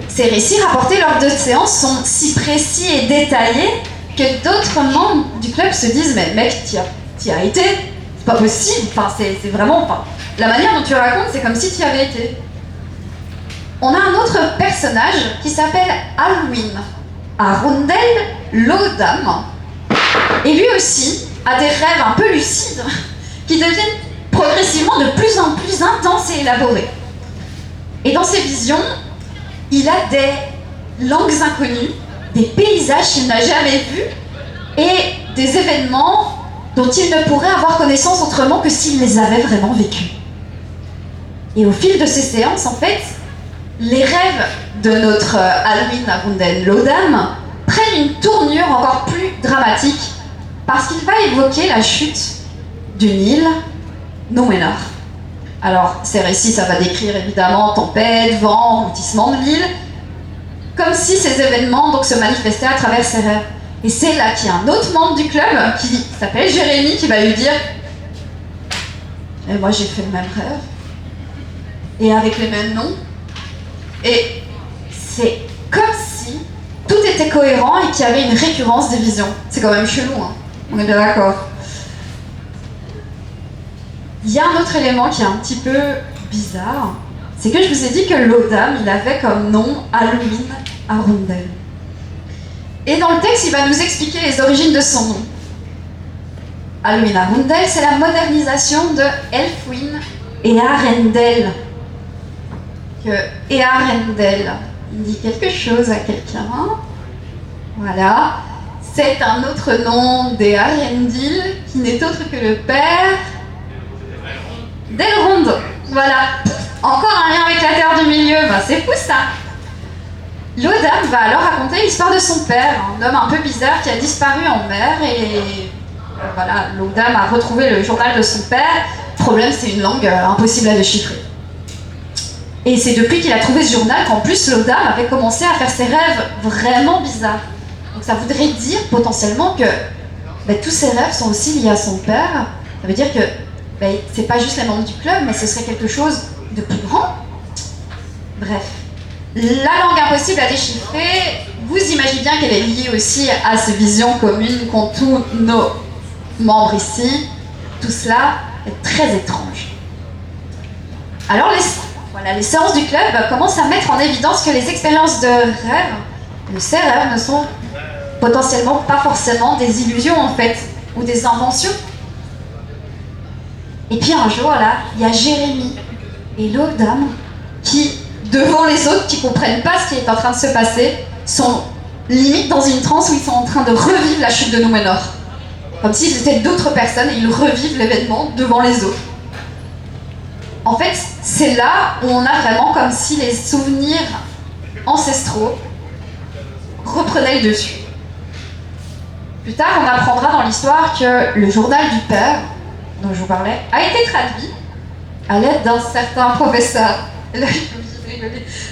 Ces récits rapportés lors de séances sont si précis et détaillés que d'autres membres du club se disent « Mais mec, t'y as été? C'est pas possible, enfin, c'est vraiment... Enfin, la manière dont tu racontes, c'est comme si t'y avais été. » On a un autre personnage qui s'appelle Alwyn Arundel Lodam, et lui aussi a des rêves un peu lucides qui deviennent progressivement de plus en plus intenses et élaborés. Et dans ses visions, il a des langues inconnues, des paysages qu'il n'a jamais vus et des événements dont il ne pourrait avoir connaissance autrement que s'il les avait vraiment vécus. Et au fil de ces séances, en fait, les rêves de notre Alwyn Arundel Lodam prennent une tournure encore plus dramatique parce qu'il va évoquer la chute d'une île, Númenor. Alors, ces récits, ça va décrire évidemment tempête, vent, engloutissement de l'île, comme si ces événements donc, se manifestaient à travers ses rêves. Et c'est là qu'il y a un autre membre du club qui s'appelle Jérémy qui va lui dire « Et moi j'ai fait le même rêve, et avec les mêmes noms. » Et c'est comme si tout était cohérent et qu'il y avait une récurrence des visions. C'est quand même chelou, hein. On est bien d'accord. Il y a un autre élément qui est un petit peu bizarre, c'est que je vous ai dit que Lodam, il avait comme nom Alwyn Arundel. Et dans le texte, il va nous expliquer les origines de son nom. Alwyn Arundel, c'est la modernisation de Elfwin Earendel. Que Earendel dit quelque chose à quelqu'un. Voilà. C'est un autre nom d'Earendil qui n'est autre que le père d'Elrond. Voilà. Encore un lien avec la Terre du Milieu. Ben, c'est fou ça. Laudam va alors raconter l'histoire de son père, un homme un peu bizarre qui a disparu en mer et voilà, Laudam a retrouvé le journal de son père. Le problème, c'est une langue impossible à déchiffrer. Et c'est depuis qu'il a trouvé ce journal qu'en plus Laudam avait commencé à faire ses rêves vraiment bizarres. Donc ça voudrait dire potentiellement que tous ces rêves sont aussi liés à son père. Ça veut dire que c'est pas juste les membres du club, mais ce serait quelque chose de plus grand. Bref. La langue impossible à déchiffrer, vous imaginez bien qu'elle est liée aussi à ces visions communes qu'ont tous nos membres ici. Tout cela est très étrange. Alors les séances du club commencent à mettre en évidence que les expériences de rêve, de ces rêves, ne sont potentiellement pas forcément des illusions en fait, ou des inventions. Et puis un jour là, il y a Jérémy et Laudam qui, devant les autres qui comprennent pas ce qui est en train de se passer, sont limite dans une transe où ils sont en train de revivre la chute de Númenor. Comme s'ils étaient d'autres personnes et ils revivent l'événement devant les autres. En fait, c'est là où on a vraiment comme si les souvenirs ancestraux reprenaient le dessus. Plus tard, on apprendra dans l'histoire que le journal du père, dont je vous parlais, a été traduit à l'aide d'un certain professeur. Là,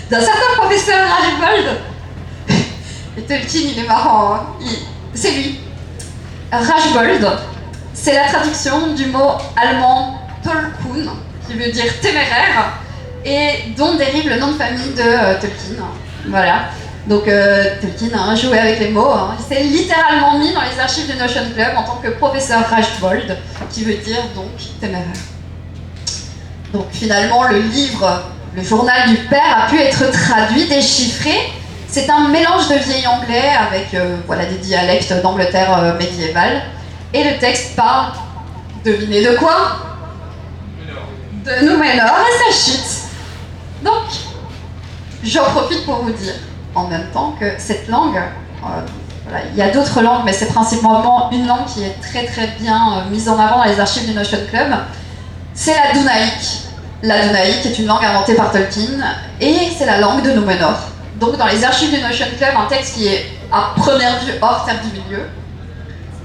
d'un certain professeur Rajbold. Et Tolkien, il est marrant, hein. C'est lui. Rajbold, c'est la traduction du mot allemand Tolkun, qui veut dire téméraire, et dont dérive le nom de famille de Tolkien. Voilà. Donc Tolkien a joué avec les mots. Hein. Il s'est littéralement mis dans les archives du Notion Club en tant que professeur Rajbold, qui veut dire donc téméraire. Donc finalement, le livre, le journal du père, a pu être traduit, déchiffré. C'est un mélange de vieil anglais avec des dialectes d'Angleterre médiévale. Et le texte parle, devinez de quoi? De Númenor et sa chute. Donc, j'en profite pour vous dire, en même temps, que cette langue, il y a d'autres langues, mais c'est principalement une langue qui est très très bien mise en avant dans les archives du Notion Club, c'est la Dunaïque. La Dunaïque est une langue inventée par Tolkien, et c'est la langue de Númenor. Donc dans les archives du Notion Club, un texte qui est à première vue hors Terre du Milieu,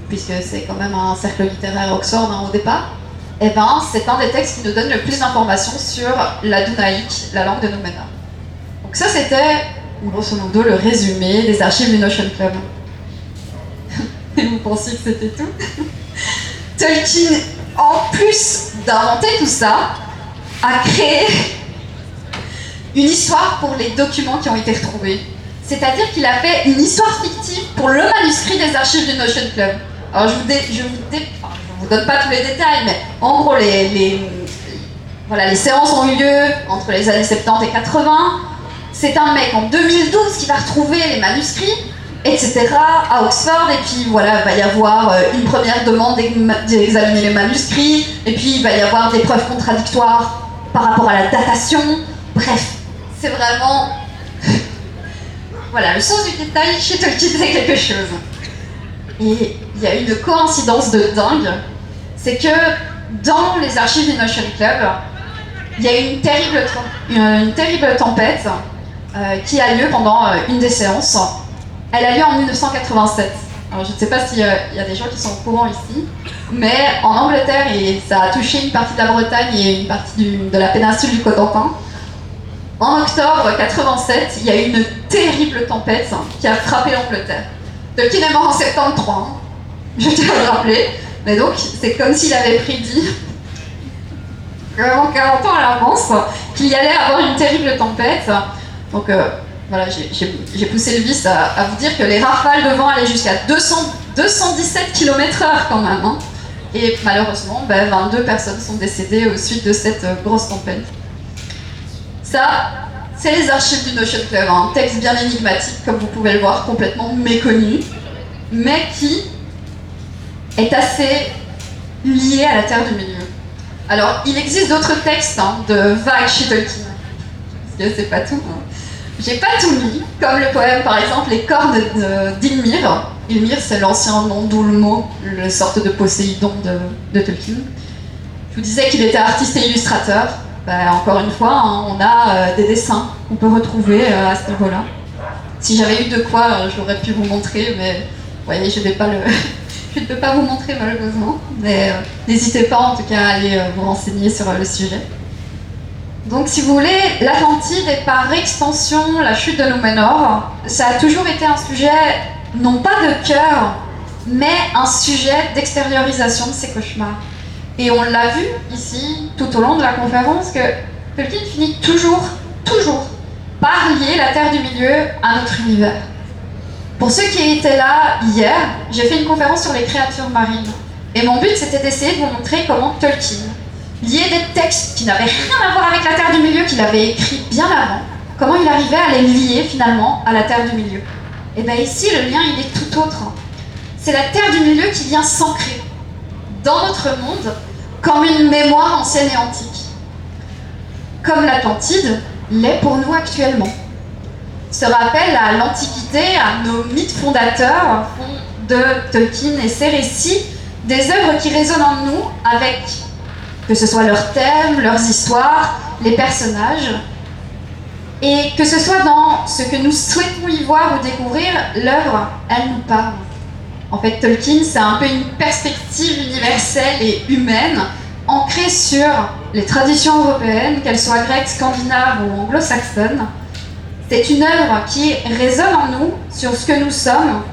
puisque c'est quand même un cercle littéraire Oxford au départ, c'est un des textes qui nous donne le plus d'informations sur la Dunaïque, la langue de Númenor. Donc ça c'était, grosso modo, le résumé des archives du Notion Club. Et vous pensiez que c'était tout? Tolkien, en plus d'inventer tout ça, a créé une histoire pour les documents qui ont été retrouvés. C'est-à-dire qu'il a fait une histoire fictive pour le manuscrit des archives du Notion Club. Alors je vous donne pas tous les détails, mais en gros les séances ont eu lieu entre les années 70 et 80. C'est un mec en 2012 qui va retrouver les manuscrits, etc. à Oxford, et puis voilà, il va y avoir une première demande d'examiner les manuscrits, et puis il va y avoir des preuves contradictoires par rapport à la datation. Bref, c'est vraiment... voilà, le sens du détail chez Tolkien, c'est quelque chose. Et il y a une coïncidence de dingue, c'est que dans les archives du Notion Club, il y a une terrible tempête qui a lieu pendant une des séances. Elle a lieu en 1987. Alors je ne sais pas s'il y a des gens qui sont au courant ici, mais en Angleterre, et ça a touché une partie de la Bretagne et une partie de la péninsule du Cotentin, en octobre 87, il y a eu une terrible tempête qui a frappé l'Angleterre. Tolkien est mort en 73, je tiens à le rappeler, mais donc c'est comme s'il avait prédit vraiment 40 ans à l'avance qu'il y allait avoir une terrible tempête. Donc j'ai poussé le vice à vous dire que les rafales de vent allaient jusqu'à 217 km/h quand même. Hein. Et malheureusement, 22 personnes sont décédées au suite de cette grosse tempête. Ça, c'est les archives du Notion Club, un texte bien énigmatique, comme vous pouvez le voir, complètement méconnu, mais qui est assez lié à la Terre du Milieu. Alors, il existe d'autres textes de vagues chez Tolkien, parce que c'est pas tout. Hein. J'ai pas tout mis, comme le poème par exemple Les cornes d'Ylmir. Ylmir, c'est l'ancien nom d'Ulmo, la sorte de Poséidon de Tolkien. Je vous disais qu'il était artiste et illustrateur. Encore une fois, hein, on a des dessins qu'on peut retrouver à ce niveau-là. Si j'avais eu de quoi, j'aurais pu vous montrer, mais vous voyez, je ne je ne peux pas vous montrer malheureusement. Mais n'hésitez pas en tout cas à aller vous renseigner sur le sujet. Donc si vous voulez, l'Atlantide et par extension la chute de Númenor, ça a toujours été un sujet, non pas de cœur, mais un sujet d'extériorisation de ces cauchemars. Et on l'a vu ici, tout au long de la conférence, que Tolkien finit toujours par lier la Terre du Milieu à notre univers. Pour ceux qui étaient là hier, j'ai fait une conférence sur les créatures marines. Et mon but, c'était d'essayer de vous montrer comment Tolkien liait des textes qui n'avaient rien à voir avec la Terre du Milieu, qu'il avait écrit bien avant, comment il arrivait à les lier finalement à la Terre du Milieu. Et bien ici, le lien, il est tout autre. C'est la Terre du Milieu qui vient s'ancrer dans notre monde comme une mémoire ancienne et antique. Comme l'Atlantide l'est pour nous actuellement. Ce rappel à l'Antiquité, à nos mythes fondateurs de Tolkien et ses récits, des œuvres qui résonnent en nous avec, que ce soit leurs thèmes, leurs histoires, les personnages, et que ce soit dans ce que nous souhaitons y voir ou découvrir, l'œuvre, elle nous parle. En fait, Tolkien, c'est un peu une perspective universelle et humaine, ancrée sur les traditions européennes, qu'elles soient grecques, scandinaves ou anglo-saxonnes. C'est une œuvre qui résonne en nous sur ce que nous sommes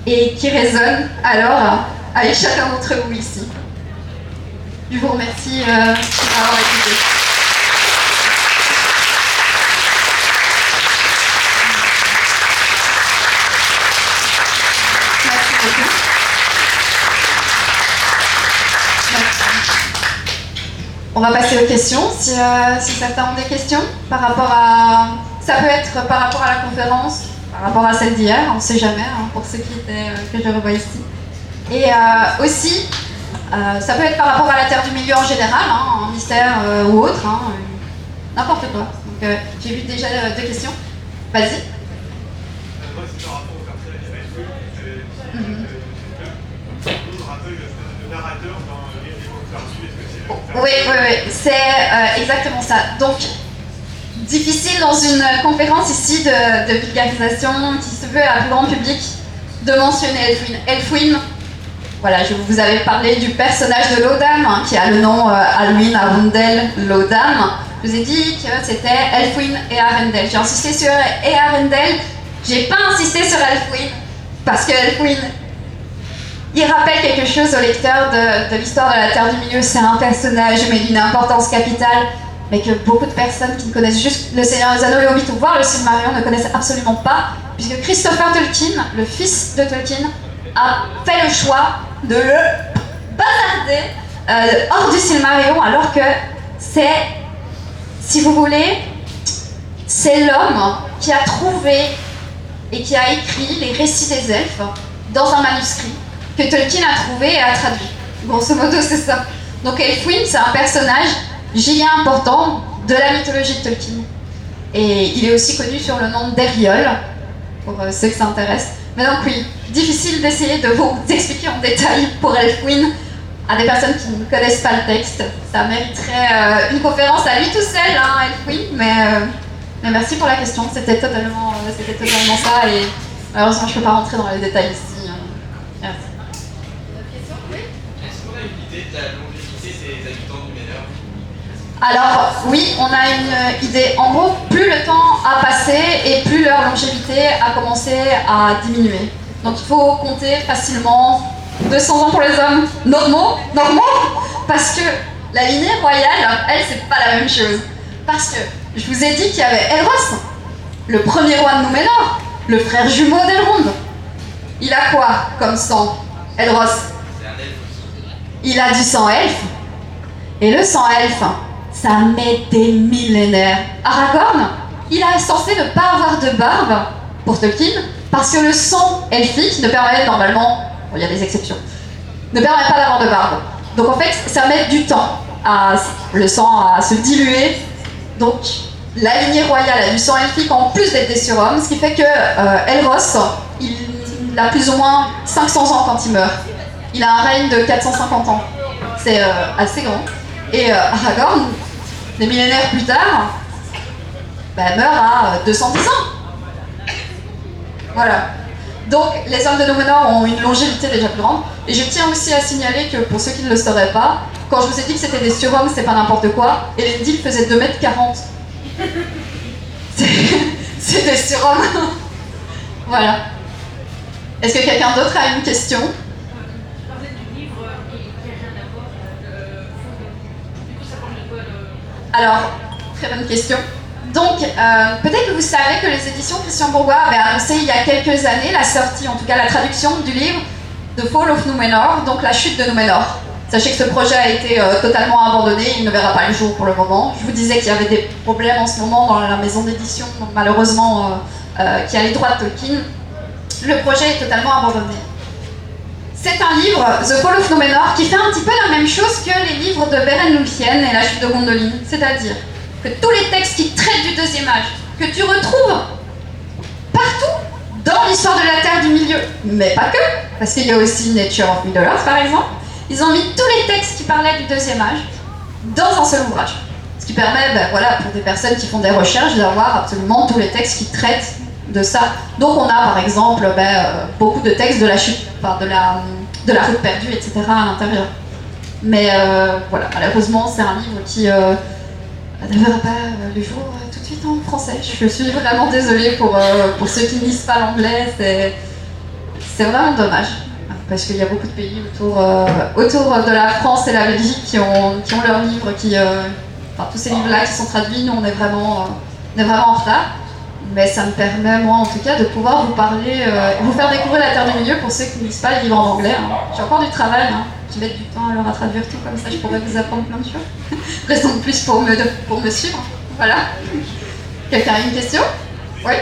et qui résonne alors avec chacun d'entre vous ici. Je vous remercie d'avoir écouté. Merci beaucoup. On va passer aux questions, si certains ont des questions par rapport à... Ça peut être par rapport à la conférence, par rapport à celle d'hier, on ne sait jamais, hein, pour ceux que je revois ici. Et aussi, ça peut être par rapport à la Terre du Milieu en général, hein, un mystère ou autre, hein, n'importe quoi. Donc j'ai vu déjà deux questions. Vas-y. Moi, c'est par rapport au personnage le narrateur dans les mots perdus, est-ce que c'est... Oui, c'est exactement ça. Donc, difficile dans une conférence ici de vulgarisation qui se veut à plus grand public de mentionner Elfwine. Elfwine, voilà, je vous avais parlé du personnage de Lodam, hein, qui a le nom Alwyn Arundel Lodam. Je vous ai dit que c'était Elfwine et Arundel. J'ai insisté sur et Arundel, j'ai pas insisté sur Elfwine, parce que Elfwine, il rappelle quelque chose au lecteur de l'histoire de la Terre du Milieu. C'est un personnage, mais d'une importance capitale, mais que beaucoup de personnes qui ne connaissent juste Le Seigneur des Anneaux, le Hobbit ou voir le Silmarillion ne connaissent absolument pas, puisque Christopher Tolkien, le fils de Tolkien, a fait le choix de le bazarder hors du Silmarillion, alors que c'est, si vous voulez, c'est l'homme qui a trouvé et qui a écrit les récits des elfes dans un manuscrit que Tolkien a trouvé et a traduit. Grosso modo, c'est ça. Donc Elfwine, c'est un personnage giga important de la mythologie de Tolkien. Et il est aussi connu sur le nom d'Eriol, pour ceux que ça intéresse. Mais donc oui, difficile d'essayer de vous expliquer en détail pour Elfwine à des personnes qui ne connaissent pas le texte. Ça mériterait une conférence à lui tout seul, hein, Elfwine, mais merci pour la question, c'était totalement ça, et malheureusement je ne peux pas rentrer dans les détails ici. Merci. Est-ce qu'on a une idée de la longévité des habitants du Númenor? Alors oui, on a une idée. En gros, plus le temps a passé et plus leur longévité a commencé à diminuer. Donc il faut compter facilement 200 ans pour les hommes normaux, parce que la lignée royale, elle, c'est pas la même chose. Parce que je vous ai dit qu'il y avait Elros, le premier roi de Númenor, le frère jumeau d'Elrond. Il a quoi comme sang, Elros? C'est un elfe aussi. Il a du sang elfe. Et le sang elfe, ça met des millénaires. Aragorn, il est censé ne pas avoir de barbe, pour Tolkien, parce que le sang elfique ne permet normalement, bon, il y a des exceptions, ne permet pas d'avoir de barbe. Donc en fait, ça met du temps le sang à se diluer. Donc la lignée royale a du sang elfique en plus d'être des surhommes, ce qui fait que Elros, il a plus ou moins 500 ans quand il meurt. Il a un règne de 450 ans. C'est assez grand. Et Aragorn, des millénaires plus tard, meurt à 210 ans. Voilà. Donc, les hommes de Númenor ont une longévité déjà plus grande. Et je tiens aussi à signaler que, pour ceux qui ne le sauraient pas, quand je vous ai dit que c'était des surhommes, c'est pas n'importe quoi, Elendil faisait 2,40 m. C'est des surhommes. Voilà. Est-ce que quelqu'un d'autre a une question? Je parlais du livre qui a rien à voir avec du coup, ça parle de quoi Alors, très bonne question. Donc, peut-être que vous savez que les éditions Christian Bourgois avaient annoncé il y a quelques années la sortie, en tout cas la traduction du livre The Fall of Númenor, donc la chute de Númenor. Sachez que ce projet a été totalement abandonné, il ne verra pas le jour pour le moment. Je vous disais qu'il y avait des problèmes en ce moment dans la maison d'édition, malheureusement, qui a les droits de Tolkien. Le projet est totalement abandonné. C'est un livre, The Fall of Númenor, qui fait un petit peu la même chose que les livres de Beren Lúthien et la chute de Gondolin. C'est-à-dire que tous les textes qui traitent du deuxième âge, que tu retrouves partout dans l'histoire de la Terre du Milieu, mais pas que, parce qu'il y a aussi Nature of Middle-earth par exemple, ils ont mis tous les textes qui parlaient du deuxième âge dans un seul ouvrage. Ce qui permet, voilà, pour des personnes qui font des recherches, d'avoir absolument tous les textes qui traitent de ça. Donc on a par exemple beaucoup de textes de la chute, enfin, de la route perdue, etc. à l'intérieur. Mais voilà, malheureusement c'est un livre qui ne verra pas le jour tout de suite en français. Je suis vraiment désolée pour ceux qui ne lisent pas l'anglais, c'est vraiment dommage. Parce qu'il y a beaucoup de pays autour de la France et la Belgique qui ont leurs livres, enfin tous ces livres-là qui sont traduits, nous on est vraiment en retard. Mais ça me permet, moi en tout cas, de pouvoir vous parler, vous faire découvrir la Terre du Milieu pour ceux qui ne lisent pas les livres en anglais. Hein. J'ai encore du travail, hein. Je vais mettre du temps alors à traduire tout, comme ça je pourrais vous apprendre plein de choses. Raison de plus pour me suivre. Voilà. Quelqu'un a une question? Oui.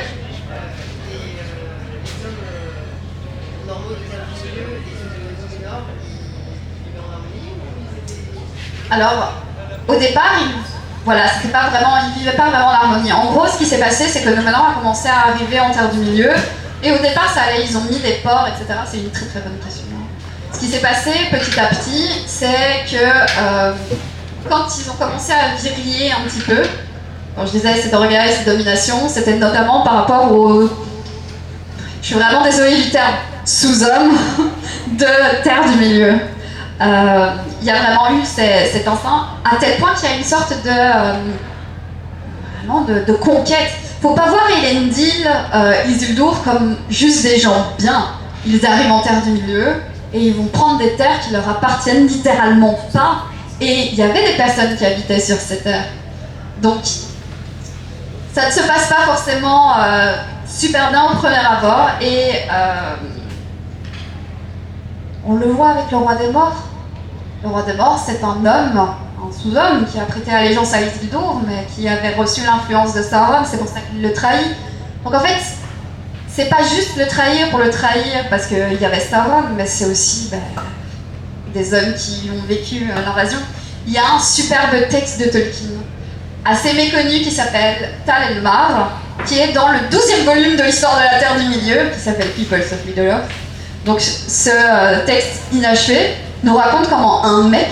Alors, au départ, c'était pas vraiment, ils vivaient pas vraiment l'harmonie. En gros, ce qui s'est passé, c'est que Númenor a commencé à arriver en Terre du Milieu, et au départ, ça allait, ils ont mis des ports, etc. C'est une très très bonne question. Ce qui s'est passé petit à petit, c'est que quand ils ont commencé à viriller un petit peu, quand je disais cette regard et cette domination, c'était notamment par rapport aux, je suis vraiment désolée du terme, sous-hommes de Terre du Milieu. Il y a vraiment eu cet instinct, à tel point qu'il y a une sorte de conquête. Faut pas voir Elendil, Isildur comme juste des gens bien. Ils arrivent en Terre du Milieu et ils vont prendre des terres qui leur appartiennent littéralement pas. Et il y avait des personnes qui habitaient sur ces terres. Donc, ça ne se passe pas forcément super bien au premier abord. Et on le voit avec le roi des morts. Le roi des morts, c'est un homme, un sous-homme qui a prêté allégeance à Isildur, mais qui avait reçu l'influence de Sauron, c'est pour ça qu'il le trahit. Donc en fait, c'est pas juste le trahir pour le trahir parce qu'il y avait Sauron, mais c'est aussi des hommes qui ont vécu l'invasion. Il y a un superbe texte de Tolkien, assez méconnu, qui s'appelle Tal el-Mar, qui est dans le 12e volume de l'histoire de la Terre du Milieu, qui s'appelle Peoples of Middle-earth. Donc ce texte inachevé nous raconte comment un mec,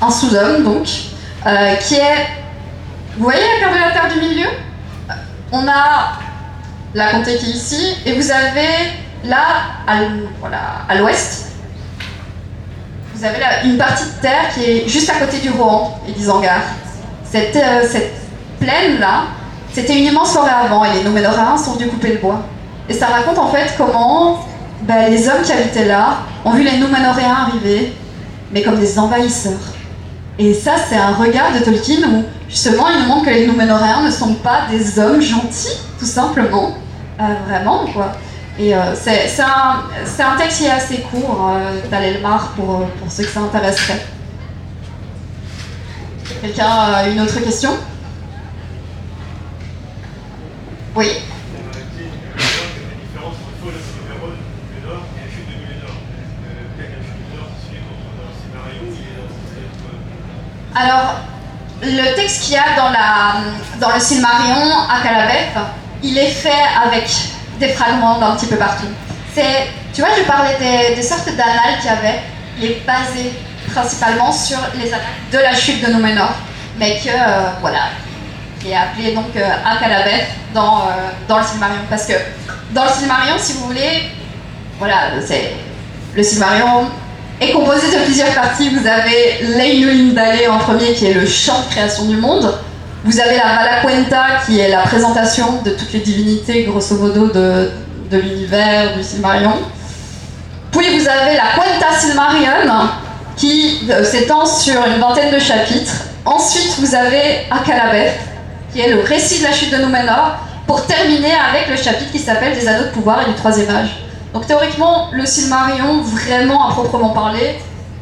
un sous-homme donc, qui est... Vous voyez la carte de la Terre du Milieu? On a la comté qui est ici, et vous avez là, à l'ouest, vous avez là une partie de terre qui est juste à côté du Rohan et d'Isengard. Cette plaine-là, c'était une immense forêt avant, et les Núménoréens sont venus couper le bois. Et ça raconte en fait comment les hommes qui habitaient là ont vu les Núménoréens arriver, mais comme des envahisseurs. Et ça, c'est un regard de Tolkien où, justement, il nous montre que les Núménoréens ne sont pas des hommes gentils, tout simplement. Vraiment, quoi. Et c'est un texte qui est assez court, Tal el-Mar, pour ceux que ça intéresserait. Quelqu'un a une autre question? Oui. Alors, le texte qu'il y a dans le Silmarillion à Calaveth, il est fait avec des fragments d'un petit peu partout. Tu vois, je parlais des sortes d'annales qu'il y avait. Il est basé principalement sur les annales de la chute de Númenor, mais qui est appelé donc à Calaveth dans le Silmarillion. Parce que dans le Silmarillion, si vous voulez, voilà, le Silmarillion est composé de plusieurs parties. Vous avez l'Einuin Dale en premier, qui est le chant de création du monde. Vous avez la Valaquenta, qui est la présentation de toutes les divinités, grosso modo, de l'univers du Silmarillion. Puis vous avez la Quenta Silmarillion, qui s'étend sur une vingtaine de chapitres. Ensuite, vous avez Akallabeth, qui est le récit de la chute de Númenor, pour terminer avec le chapitre qui s'appelle Des Anneaux de pouvoir et du troisième âge. Donc théoriquement, le Silmarillion, vraiment à proprement parler,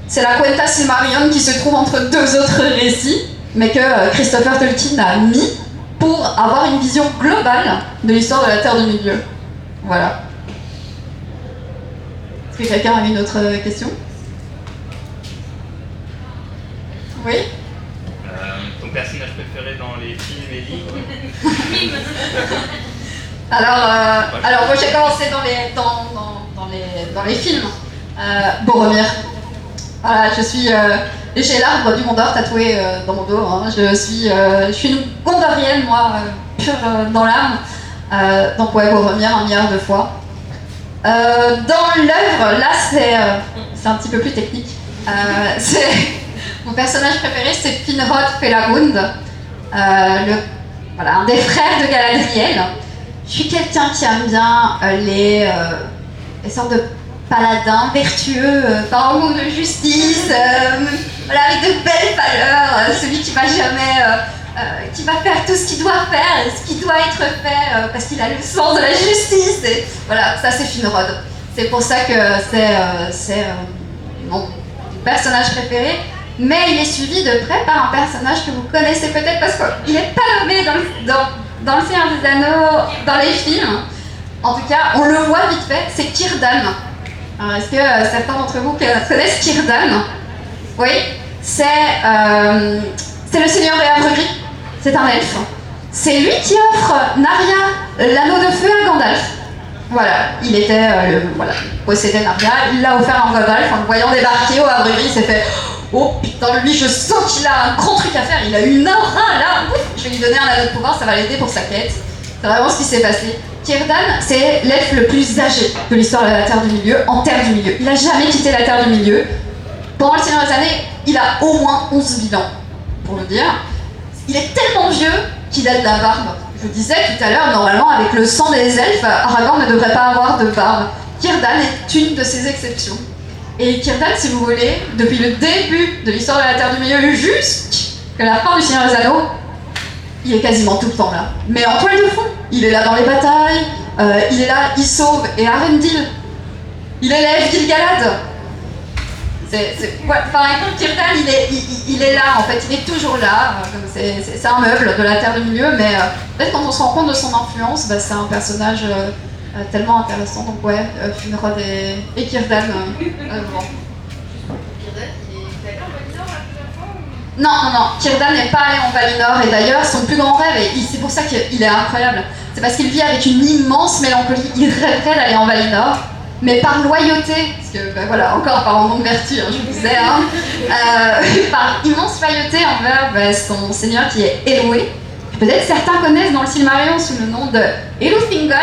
c'est la Quenta Silmarillion qui se trouve entre deux autres récits, mais que Christopher Tolkien a mis pour avoir une vision globale de l'histoire de la Terre du Milieu. Voilà. Est-ce que quelqu'un a une autre question? Oui? Ton personnage préféré dans les films et livres? Alors moi j'ai commencé dans les films. Boromir. Voilà, j'ai l'arbre du Gondor tatoué dans mon dos. Hein. Je suis une Gondorienne, moi, pure dans l'âme. Donc ouais, Boromir un milliard de fois. Dans l'œuvre, là c'est un petit peu plus technique. Mon personnage préféré, c'est Finrod Felagund, un des frères de Galadriel. Je suis quelqu'un qui aime bien les sortes de paladins vertueux, par un goût de justice, avec de belles valeurs, celui qui va jamais, qui va faire tout ce qu'il doit faire, ce qui doit être fait, parce qu'il a le sens de la justice. Et voilà, ça c'est Finrod. C'est pour ça que c'est mon personnage préféré. Mais il est suivi de près par un personnage que vous connaissez peut-être parce qu'il n'est pas nommé dans le Seigneur des Anneaux, dans les films. En tout cas, on le voit vite fait, c'est Círdan. Alors, est-ce que certains d'entre vous connaissent Círdan? Oui, c'est le Seigneur des Havres Gris. C'est un elfe. C'est lui qui offre Narya, l'anneau de feu à Gandalf. Voilà, il possédait Narya, il l'a offert à Gandalf en le voyant débarquer au Havre Gris, il s'est fait « Oh putain, lui je sens qu'il a un grand truc à faire, il a une aura là, ouf, je vais lui donner un anneau de pouvoir, ça va l'aider pour sa quête. » C'est vraiment ce qui s'est passé. Círdan, c'est l'elfe le plus âgé de l'histoire de la Terre du Milieu, en Terre du Milieu. Il n'a jamais quitté la Terre du Milieu. Pendant le Seigneur des Anneaux, il a au moins 11 000 ans, pour le dire. Il est tellement vieux qu'il a de la barbe. Je vous disais tout à l'heure, normalement, avec le sang des elfes, Aragorn ne devrait pas avoir de barbe. Círdan est une de ces exceptions. Et Círdan, si vous voulez, depuis le début de l'histoire de la Terre du Milieu jusqu'à la fin du Seigneur des Anneaux, il est quasiment tout le temps là. Mais en toile de fond, il est là dans les batailles, il est là, il sauve, et Arendil, il élève Gil-galad. Círdan, il est là, en fait, il est toujours là. C'est un meuble de la Terre du Milieu, mais peut-être quand on se rend compte de son influence, c'est un personnage tellement intéressant. Donc ouais, Finrod et Círdan. Bon. Non, Círdan n'est pas allé en Valinor, et d'ailleurs son plus grand rêve, et c'est pour ça qu'il est incroyable, c'est parce qu'il vit avec une immense mélancolie. Il rêverait d'aller en Valinor, mais par loyauté, parce que voilà, encore par en longue vertu, je vous disais, par immense loyauté envers son seigneur qui est Éloué. Peut-être certains connaissent dans le Silmarillion sous le nom de Elufingol,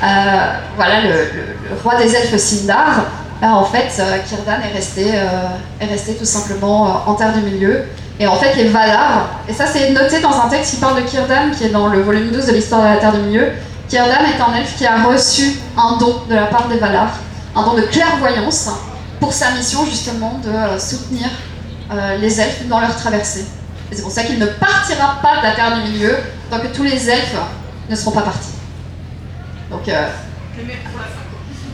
le roi des elfes Sindar. En fait, Círdan est resté tout simplement en Terre du Milieu. Et en fait, les Valar, et ça c'est noté dans un texte qui parle de Círdan, qui est dans le volume 12 de l'histoire de la Terre du Milieu. Círdan est un elfe qui a reçu un don de la part des Valar, un don de clairvoyance, pour sa mission justement de soutenir les elfes dans leur traversée. Et c'est pour ça qu'il ne partira pas de la Terre du Milieu tant que tous les elfes ne seront pas partis. Donc,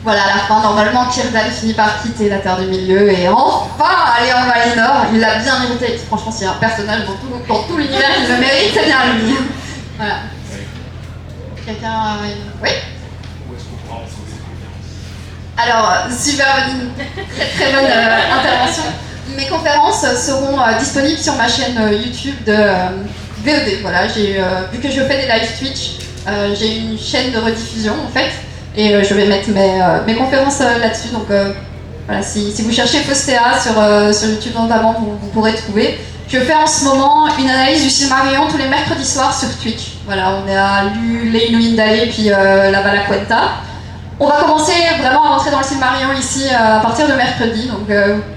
voilà, à la fin, normalement, Círdan finit par quitter la Terre du Milieu et enfin aller en Valinor. Il l'a bien mérité. Franchement, s'il y a un personnage dans tout l'univers qui le mérite, c'est bien lui. Voilà. Quelqu'un... Oui? Où est-ce qu'on pourra retrouver ces conférences? Alors, super bonne, très bonne intervention. Mes conférences seront disponibles sur ma chaîne YouTube de VOD. Voilà, vu que je fais des live Twitch, j'ai une chaîne de rediffusion en fait. Et je vais mettre mes conférences là-dessus. Donc voilà, si vous cherchez Faustea sur YouTube notamment, vous pourrez trouver. Je fais en ce moment une analyse du Silmarillion tous les mercredis soirs sur Twitch. Voilà, on a lu Les Inuits d'Allée puis la Valaquenta. On va commencer vraiment à rentrer dans le Silmarillion ici à partir de mercredi, donc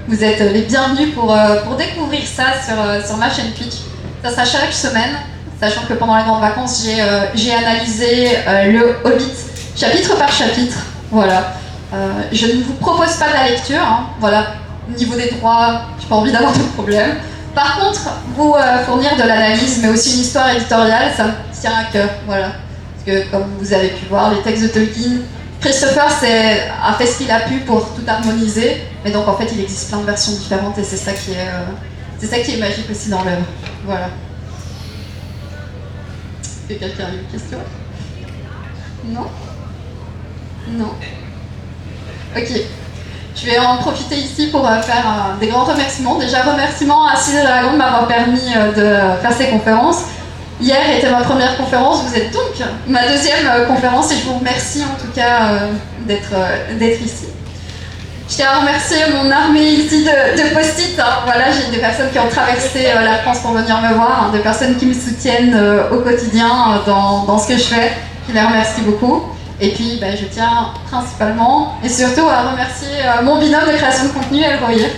vous êtes les bienvenus pour découvrir ça sur ma chaîne Twitch. Ça sera chaque semaine, sachant que pendant les grandes vacances, j'ai analysé le Hobbit chapitre par chapitre. Voilà. Je ne vous propose pas de la lecture, hein. Voilà. Au niveau des droits, j'ai pas envie d'avoir de problème. Par contre, vous fournir de l'analyse, mais aussi une histoire éditoriale, ça me tient à cœur. Voilà. Parce que comme vous avez pu voir, les textes de Tolkien, Christopher a fait ce qu'il a pu pour tout harmoniser, mais donc en fait il existe plein de versions différentes et c'est ça qui est magique aussi dans l'œuvre. Voilà. Est-ce que quelqu'un a une question? Non? Non? Ok. Je vais en profiter ici pour faire des grands remerciements. Déjà, remerciements à Cyril Dragon de m'avoir permis de faire ces conférences. Hier était ma première conférence, vous êtes donc ma deuxième conférence et je vous remercie en tout cas d'être ici. Je tiens à remercier mon armée ici de post-it. Hein. Voilà, j'ai des personnes qui ont traversé la France pour venir me voir, hein, des personnes qui me soutiennent au quotidien dans ce que je fais. Je les remercie beaucoup. Et puis, je tiens principalement et surtout à remercier mon binôme de création de contenu, Elroyer.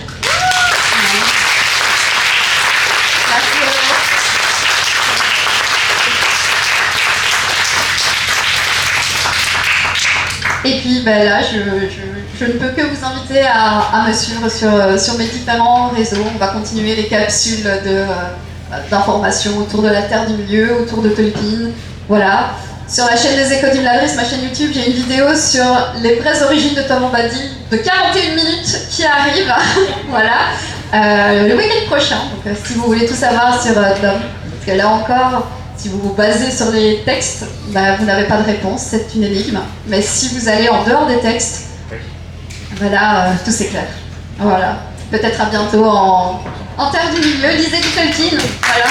Et puis là, je ne peux que vous inviter à me suivre sur mes différents réseaux. On va continuer les capsules d'informations autour de la Terre du Milieu, autour de Tolkien. Voilà. Sur la chaîne des Échos d'Imladris, ma chaîne YouTube, j'ai une vidéo sur les vraies origines de Tom Bombadil de 41 minutes qui arrive. Voilà. Le week-end prochain. Donc si vous voulez tout savoir sur Tom, parce que là encore, si vous vous basez sur les textes, vous n'avez pas de réponse, c'est une énigme. Mais si vous allez en dehors des textes, voilà, tout s'éclaire. Voilà. Peut-être à bientôt en Terre du Milieu. Lisez du Tolkien. Voilà.